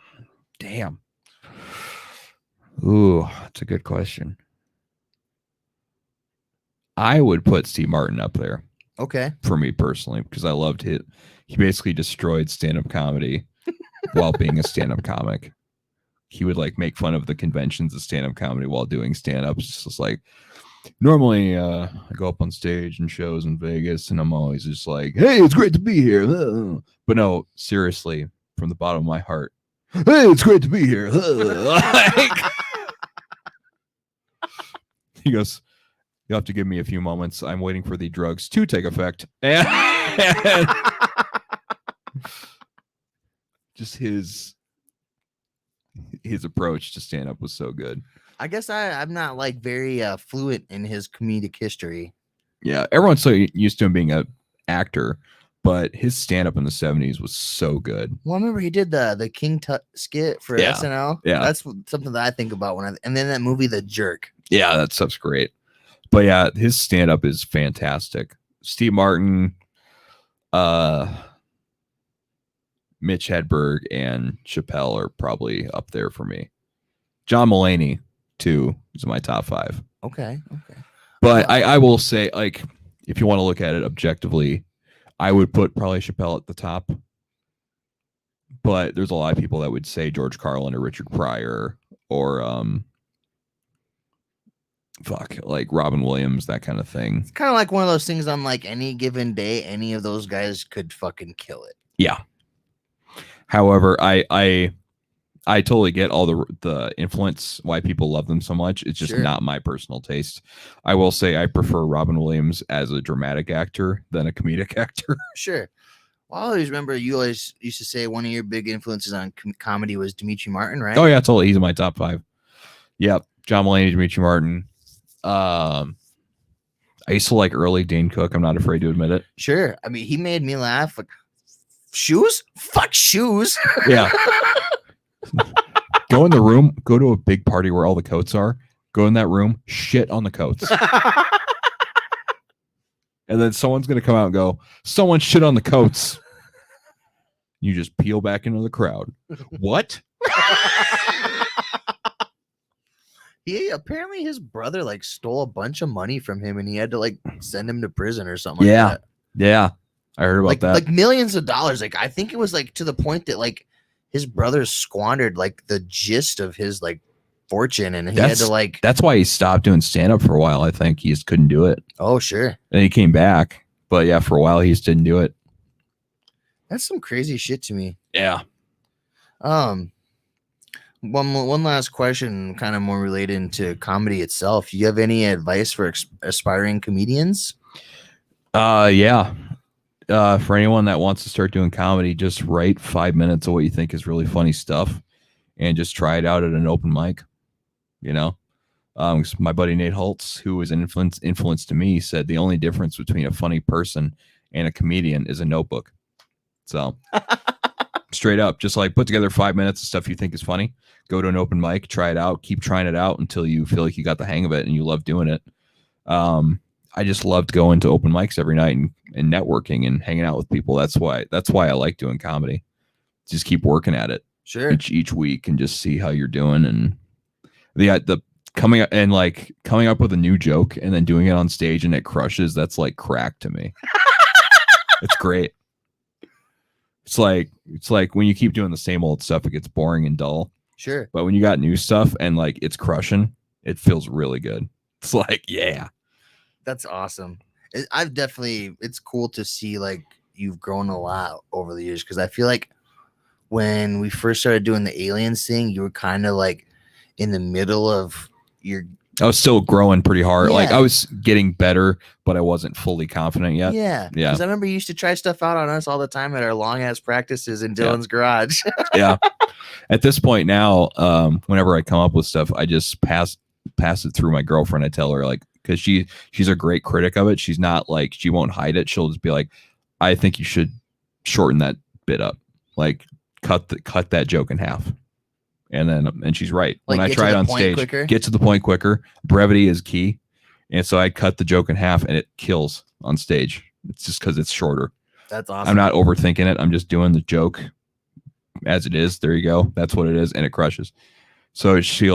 Ooh, that's a good question. I would put Steve Martin up there. Okay. For me personally, because I loved it. He basically destroyed stand-up comedy while being a stand-up comic. He would like make fun of the conventions of stand-up comedy while doing stand-up. It's just like normally I go up on stage and shows in Vegas and I'm always just like, hey, it's great to be here. But no, seriously, from the bottom of my heart, hey, it's great to be here. He goes, you'll have to give me a few moments. I'm waiting for the drugs to take effect. And just his approach to stand up was so good. I guess I'm not like very fluent in his comedic history. Yeah, everyone's so used to him being an actor, but his stand up in the 70s was so good. Well, I remember he did the King Tut skit for SNL. Yeah, that's something that I think about and then that movie The Jerk. Yeah, that stuff's great. But yeah, his stand up is fantastic. Steve Martin, Mitch Hedberg, and Chappelle are probably up there for me. John Mulaney, too, is in my top 5. Okay. But I will say, like, if you want to look at it objectively, I would put probably Chappelle at the top. But there's a lot of people that would say George Carlin or Richard Pryor or like Robin Williams, that kind of thing. It's kind of like one of those things on like any given day, any of those guys could fucking kill it. Yeah. However, I totally get all the influence, why people love them so much. It's just not my personal taste. I will say I prefer Robin Williams as a dramatic actor than a comedic actor. Sure. Well, I always remember you always used to say one of your big influences on comedy was Dimitri Martin, right? Oh yeah, totally. He's in my top 5. Yep. John Mulaney, Dimitri Martin. I used to like early Dane Cook. I'm not afraid to admit it. Sure. I mean, he made me laugh. Like, shoes? Fuck shoes. Yeah. Go in the room, go to a big party where all the coats are, go in that room, shit on the coats. And then someone's going to come out and go, someone shit on the coats. You just peel back into the crowd. What? Apparently his brother like stole a bunch of money from him and he had to like send him to prison or something Yeah. like that. Yeah. I heard about that. Like millions of dollars. Like I think it was like to the point that like his brother squandered like the gist of his like fortune and he had to like. That's why he stopped doing stand up for a while. I think he just couldn't do it. Oh, sure. And he came back. But yeah, for a while he just didn't do it. That's some crazy shit to me. Yeah. One last question, kind of more related to comedy itself. You have any advice for aspiring comedians? Yeah. For anyone that wants to start doing comedy, just write 5 minutes of what you think is really funny stuff and just try it out at an open mic. You know, my buddy Nate Holtz, who was an influence to me, said the only difference between a funny person and a comedian is a notebook. So straight up, just like put together 5 minutes of stuff you think is funny, go to an open mic, try it out, keep trying it out until you feel like you got the hang of it and you love doing it. I just loved going to open mics every night and networking and hanging out with people. That's why I like doing comedy. Just keep working at it. Sure. Each week and just see how you're doing. And the coming up with a new joke and then doing it on stage and it crushes. That's like crack to me. It's great. It's like when you keep doing the same old stuff, it gets boring and dull. Sure. But when you got new stuff and like it's crushing, it feels really good. It's like, yeah. That's awesome. It's cool to see like you've grown a lot over the years, because I feel like when we first started doing the aliens thing, you were kind of like in the middle of your. I was still growing pretty hard. Yeah. Like I was getting better, but I wasn't fully confident yet. Yeah. Yeah. Because I remember you used to try stuff out on us all the time at our long ass practices in Dylan's garage. Yeah. At this point now, whenever I come up with stuff, I just pass it through my girlfriend. I tell her, like, because she's a great critic of it. She's not like, she won't hide it. She'll just be like, I think you should shorten that bit up. Like cut that joke in half. And she's right. Like, when I try it on stage, quicker. Get to the point quicker. Brevity is key. And so I cut the joke in half and it kills on stage. It's just because it's shorter. That's awesome. I'm not overthinking it. I'm just doing the joke as it is. There you go. That's what it is. And it crushes. So she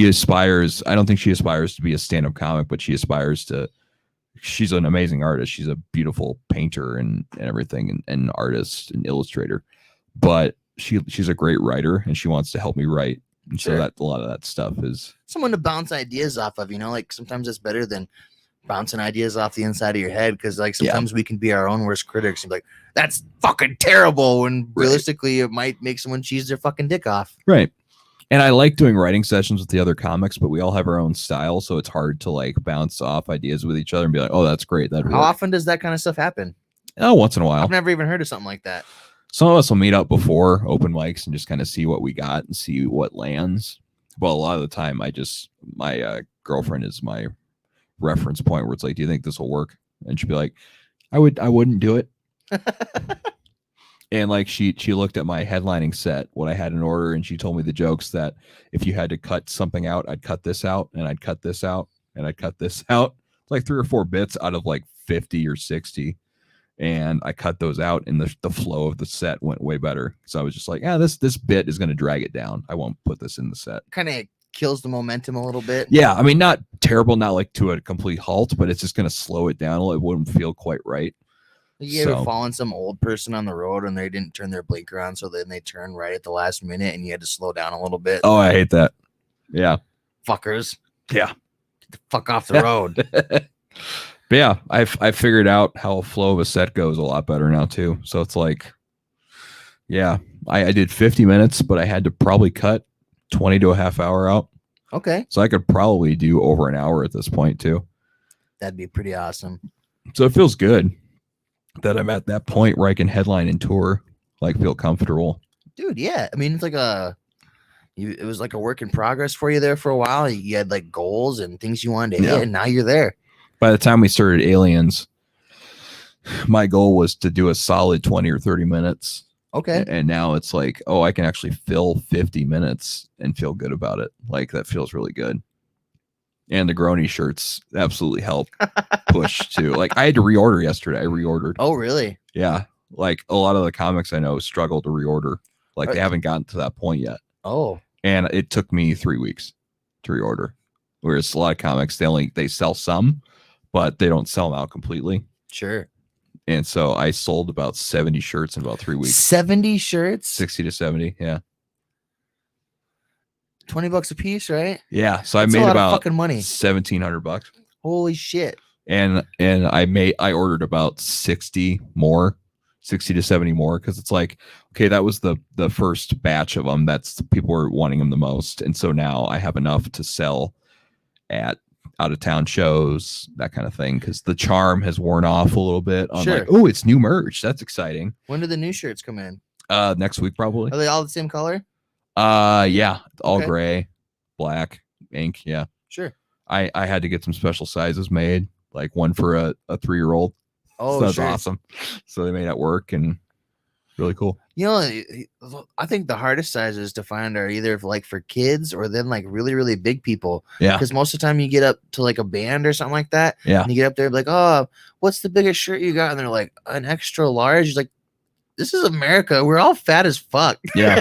aspires. I don't think she aspires to be a stand-up comic, but she aspires to. She's an amazing artist. She's a beautiful painter and everything, and artist and illustrator. But she's a great writer, and she wants to help me write. And Sure. so that a lot of that stuff is someone to bounce ideas off of. Like sometimes it's better than bouncing ideas off the inside of your head, because like sometimes we can be our own worst critics and be like, that's fucking terrible, when realistically it might make someone cheese their fucking dick off. right. And I like doing writing sessions with the other comics, but we all have our own style, so it's hard to like bounce off ideas with each other and be like, oh, that's great. That How often does that kind of stuff happen? Oh, once in a while. I've never even heard of something like that. Some of us will meet up before open mics and just kind of see what we got and see what lands. Well, a lot of the time, my girlfriend is my reference point where it's like, do you think this will work? And she'd be like, I wouldn't do it. And like she looked at my headlining set, what I had in order, and she told me the jokes that if you had to cut something out, I'd cut this out, and I'd cut this out, and I'd cut this out. Like 3 or 4 bits out of like 50 or 60. And I cut those out, and the flow of the set went way better. So I was just like, this bit is going to drag it down. I won't put this in the set. Kind of kills the momentum a little bit. Yeah, I mean, not terrible, not like to a complete halt, but it's just going to slow it down. It wouldn't feel quite right. You ever fall on some old person on the road and they didn't turn their blinker on, so then they turn right at the last minute and you had to slow down a little bit? Oh, I hate that. Yeah. Fuckers. Yeah. Get the fuck off the road. But yeah, I've figured out how a flow of a set goes a lot better now too. So it's like, yeah, I did 50 minutes, but I had to probably cut 20 to a half hour out. Okay. So I could probably do over an hour at this point too. That'd be pretty awesome. So it feels good that I'm at that point where I can headline and tour, like feel comfortable. Dude, yeah. I mean, it's like it was like a work in progress for you there for a while. You had like goals and things you wanted to hit, and now you're there. By the time we started Aliens, my goal was to do a solid 20 or 30 minutes. Okay. And now it's like, oh, I can actually fill 50 minutes and feel good about it. Like that feels really good. And the Grony shirts absolutely help push too. Like I had to reorder yesterday. I reordered. Oh, really? Yeah. Like a lot of the comics I know struggle to reorder. Like they haven't gotten to that point yet. Oh. And it took me 3 weeks to reorder. Whereas a lot of comics, they sell some, but they don't sell them out completely. Sure. And so I sold about 70 shirts in about 3 weeks. 70 shirts? 60 to 70. Yeah. $20 a piece, right? Yeah. So That's I made a lot about of fucking money. $1,700. Holy shit. And I ordered about 60 to 70 more, because it's like, okay, that was the first batch of them. That's people were wanting them the most. And so now I have enough to sell at out of town shows, that kind of thing, because the charm has worn off a little bit on like, oh, it's new merch. That's exciting. When do the new shirts come in? Next week probably. Are they all the same color? Yeah, all Okay. gray, black, ink. Yeah. Sure. I had to get some special sizes made, like one for a 3-year-old. Oh, so that's sure. awesome. So they made it work, and really cool. You know, I think the hardest sizes to find are either like for kids or then like really, really big people. Yeah. Because most of the time you get up to like a band or something like that. Yeah. And you get up there and be like, oh, what's the biggest shirt you got? And they're like, an extra large. He's like, this is America. We're all fat as fuck. Yeah.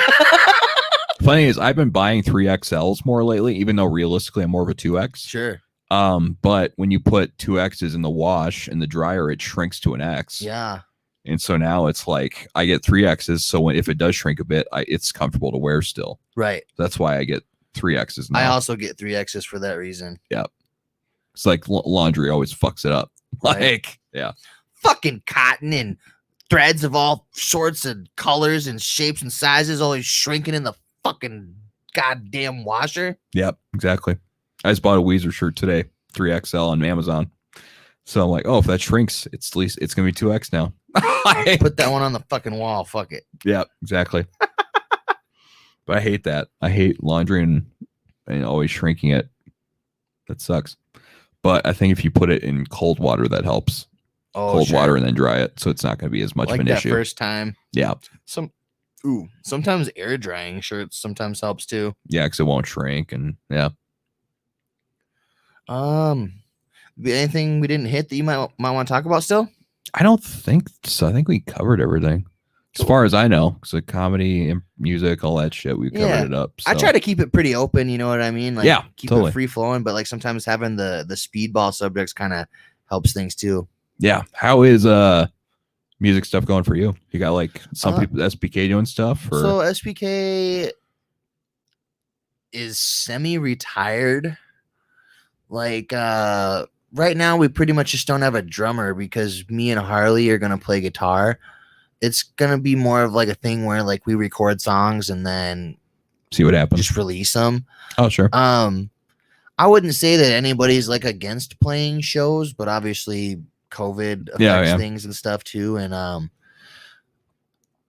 Funny is I've been buying 3XLs more lately, even though realistically I'm more of a 2X. Sure. But when you put 2Xs in the wash and the dryer, it shrinks to an X. Yeah. And so now it's like I get 3Xs. So if it does shrink a bit, it's comfortable to wear still. Right. That's why I get 3Xs now. I also get 3Xs for that reason. Yeah. It's like laundry always fucks it up. Right. Like, yeah. Fucking cotton and threads of all sorts and colors and shapes and sizes always shrinking in the fucking goddamn washer. Yep, exactly. I just bought a Weezer shirt today, 3XL on Amazon. So I'm like, oh, if that shrinks, it's at least it's gonna be 2X now. Put that one on the fucking wall. Fuck it. Yeah, exactly. But I hate that. I hate laundry and always shrinking it. That sucks. But I think if you put it in cold water, that helps. Cold water and then dry it, so it's not going to be as much like of an that issue. First time. Yeah. Sometimes air drying shirts sometimes helps too. Yeah, because it won't shrink, and yeah. Anything we didn't hit that you might want to talk about still? I don't think so. I think we covered everything. As far as I know, so comedy and music, all that shit, we covered it up. So. I try to keep it pretty open, you know what I mean? Like, yeah, keep totally. it free flowing, but like sometimes having the speedball subjects kind of helps things too. Yeah. How is music stuff going for you? You got like some people SPK doing stuff? Or? So SPK is semi-retired. Like right now we pretty much just don't have a drummer because me and Harley are gonna play guitar. It's gonna be more of like a thing where like we record songs and then see what happens. Just release them. Oh, sure. I wouldn't say that anybody's like against playing shows, but obviously COVID affects things and stuff too. And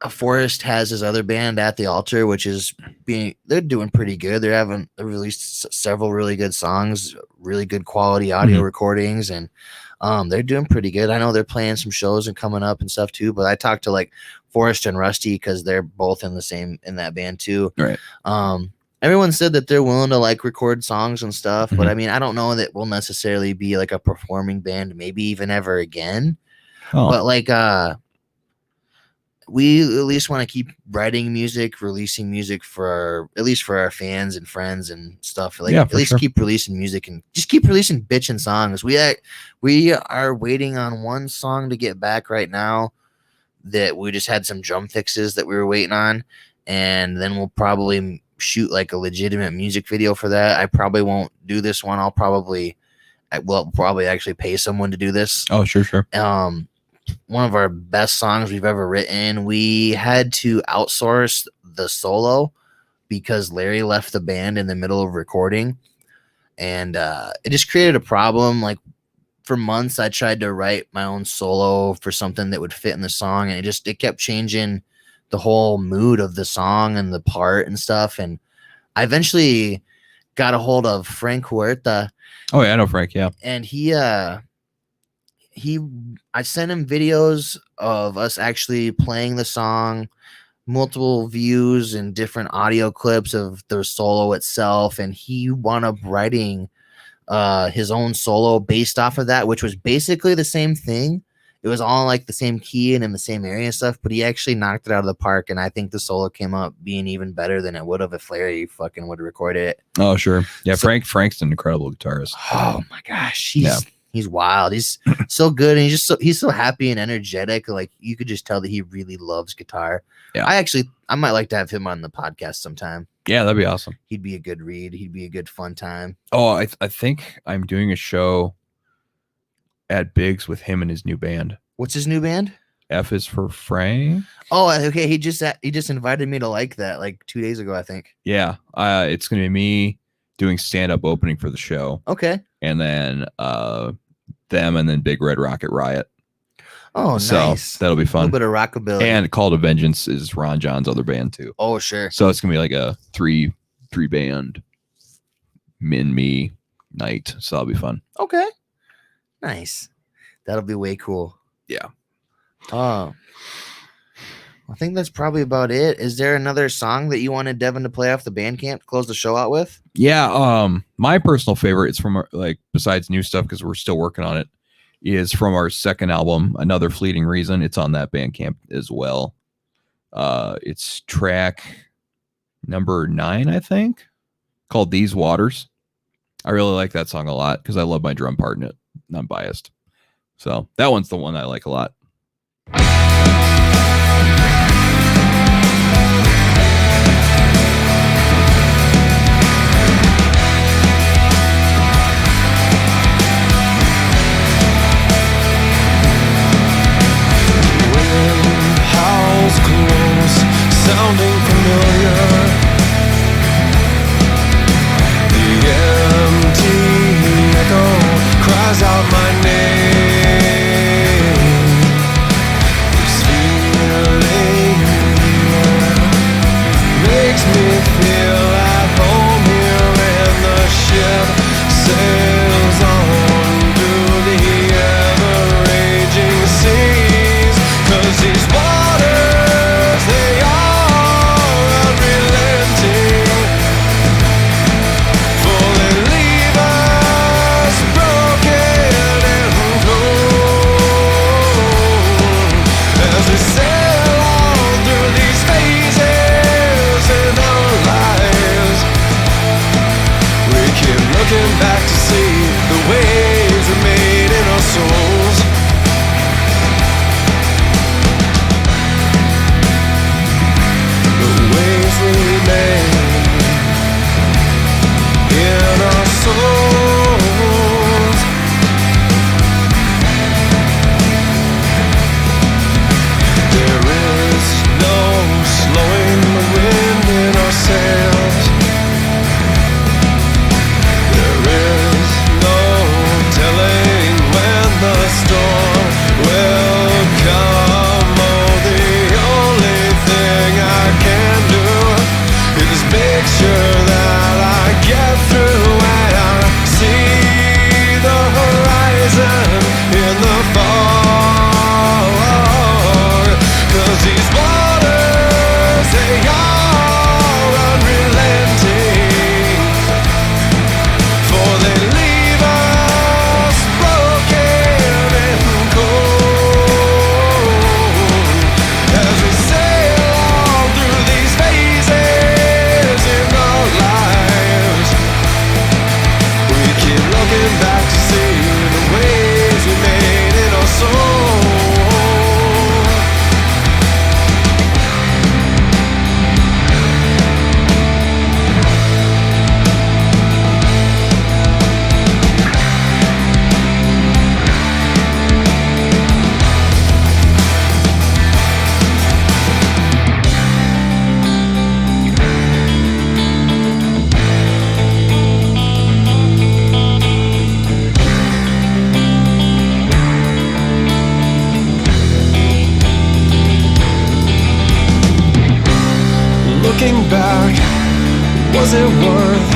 Forrest has his other band At the Altar, which is they're doing pretty good. They released several really good songs, really good quality audio recordings, and they're doing pretty good. I know they're playing some shows and coming up and stuff too. But I talked to like Forrest and Rusty because they're both in that band too. Right. Everyone said that they're willing to like record songs and stuff, but I mean, I don't know that we'll necessarily be like a performing band, maybe even ever again. Oh. But like, we at least want to keep writing music, releasing music for our fans and friends and stuff. Like, at least keep releasing music and just keep releasing bitchin' songs. We are waiting on one song to get back right now that we just had some drum fixes that we were waiting on, and then we'll probably shoot like a legitimate music video for that. I probably won't do this one. I'll probably actually pay someone to do this. Oh, sure. One of our best songs we've ever written. We had to outsource the solo because Larry left the band in the middle of recording, and it just created a problem. Like for months, I tried to write my own solo for something that would fit in the song, and it kept changing the whole mood of the song and the part and stuff. And I eventually got a hold of Frank Huerta. Oh yeah, I know Frank. Yeah. And I sent him videos of us actually playing the song, multiple views and different audio clips of the solo itself. And he wound up writing his own solo based off of that, which was basically the same thing. It was all like the same key and in the same area and stuff, but he actually knocked it out of the park. And I think the solo came up being even better than it would have if Larry fucking would have recorded it. Oh, sure. Yeah. So, Frank's an incredible guitarist. Oh my gosh. He's wild. He's so good. And he's so happy and energetic. Like you could just tell that he really loves guitar. Yeah. I might like to have him on the podcast sometime. Yeah, that'd be awesome. He'd be a good read. He'd be a good fun time. Oh, I think I'm doing a show at Biggs with him and his new band. What's his new band? F is for Frank. Oh, okay. He just invited me to like that like 2 days ago, I think. Yeah. It's gonna be me doing stand-up opening for the show. Okay. And then them and then Big Red Rocket Riot. Oh, nice. So that'll be fun. A little bit of rockabilly. And Call to Vengeance is Ron John's other band too. Oh, sure. So it's gonna be like a three band me night. So that'll be fun. Okay. Nice. That'll be way cool. Yeah. I think that's probably about it. Is there another song that you wanted Devin to play off the Bandcamp to close the show out with? Yeah. My personal favorite is from like besides new stuff because we're still working on it is from our second album, Another Fleeting Reason. It's on that Bandcamp as well. It's track number 9, I think, called These Waters. I really like that song a lot because I love my drum part in it. I'm biased. So that one's the one I like a lot. sounding familiar. The empty echo cries out my name. This feeling makes me feel at home here, and the ship sails on through the ever-raging seas. 'Cause these waters, they are unrelenting, for they leave us broken and cold as we sail on through these phases in our lives. We keep looking back to see the waves we made in our souls. The waves we made in our souls. There is no slowing the wind in our sails. There is no telling when the storm will come. Oh, the only thing I can do is make sure that I get through and see the horizon in the fog. 'Cause these waters, they are unrelenting, for they leave us broken and cold as we sail on through these phases in our lives. We keep looking back to see the waves we made in our soul. Looking back, was it worth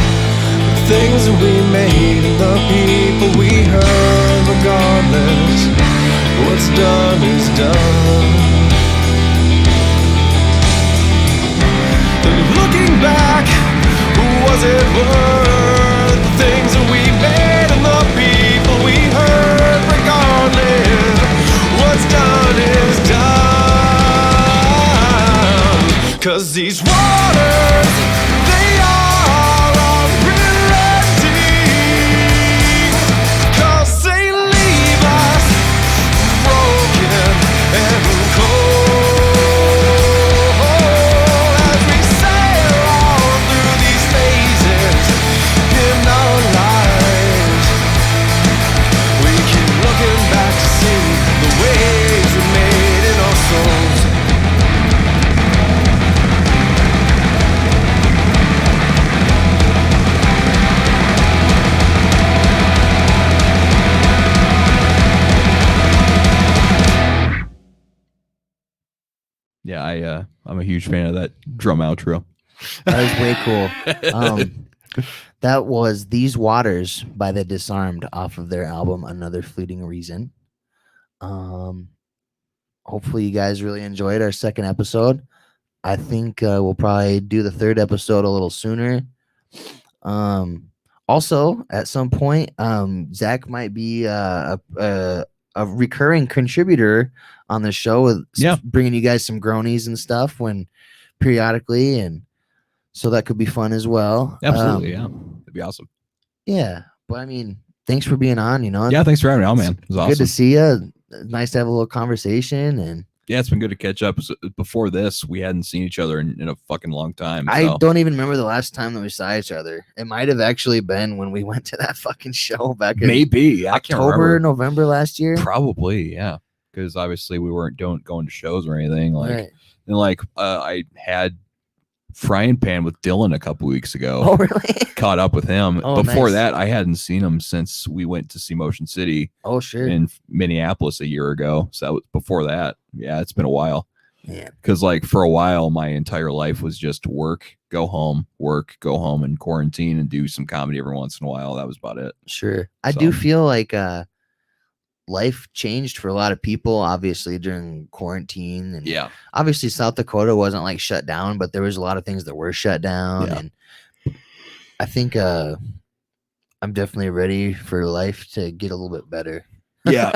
the things we made and the people we hurt? Regardless, what's done is done. And looking back, was it worth the things that we made and the people we hurt? Regardless, what's done is done. 'Cause these waters, they are unrelenting, 'cause they leave us broken and cold as we sail on through these phases in our lives. We keep looking back to see the waves we made in our souls. Yeah, I'm a huge fan of that drum outro. That was way cool. That was These Waters by the Disarmed off of their album Another Fleeting Reason. Hopefully you guys really enjoyed our second episode. I think we'll probably do the third episode a little sooner. Also, at some point, Zach might be a recurring contributor on the show with bringing you guys some groanies and stuff when periodically, and so that could be fun as well. Absolutely, yeah, that'd be awesome. Yeah, but I mean, thanks for being on. Yeah, thanks for having me on, man. It was awesome. Good to see you. Nice to have a little conversation, and yeah, it's been good to catch up. Before this, we hadn't seen each other in a fucking long time. So. I don't even remember the last time that we saw each other. It might have actually been when we went to that fucking show back in maybe October, November last year. Probably, yeah. Because obviously we weren't going to shows or anything. Like And like I had Frying Pan with Dylan a couple weeks ago. Oh, really? Caught up with him. Oh, Before nice. that, I hadn't seen him since we went to see Motion City Oh, sure. in Minneapolis a year ago. So that was before that. Yeah, it's been a while. Yeah. Because like for a while, my entire life was just work, go home, and quarantine and do some comedy every once in a while. That was about it. Sure. I So- do feel like life changed for a lot of people, obviously, during quarantine. And Yeah. obviously, South Dakota wasn't like shut down, but there was a lot of things that were shut down. Yeah. And I think I'm definitely ready for life to get a little bit better. Yeah.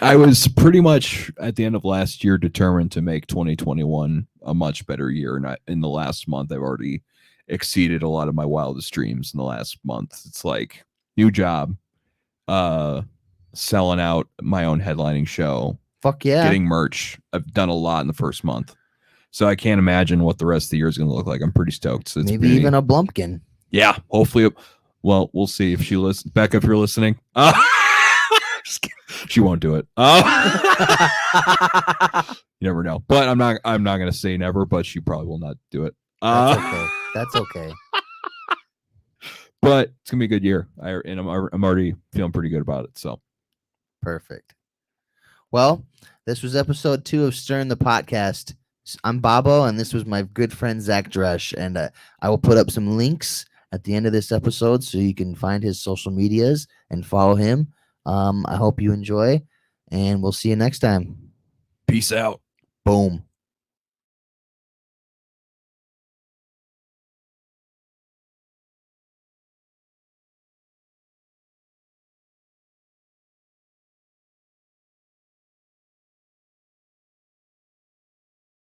I was pretty much at the end of last year determined to make 2021 a much better year. And in the last month, I've already exceeded a lot of my wildest dreams in the last month. It's like new job, selling out my own headlining show, Fuck yeah. getting merch. I've done a lot in the first month. So I can't imagine what the rest of the year is going to look like. I'm pretty stoked. So it's Maybe pretty- even a Blumpkin. yeah, hopefully. Well, we'll see if she listens. Becca, if you're listening, just kidding. She won't do it. You never know. But I'm not going to say never. But she probably will not do it. That's okay. That's okay. But it's gonna be a good year. I'm already feeling pretty good about it. So Perfect. Well, this was episode 2 of Stirring the Podcast. I'm Bobo, and this was my good friend Zach Dresch. And I will put up some links at the end of this episode so you can find his social medias and follow him. I hope you enjoy, and we'll see you next time. peace out. Boom.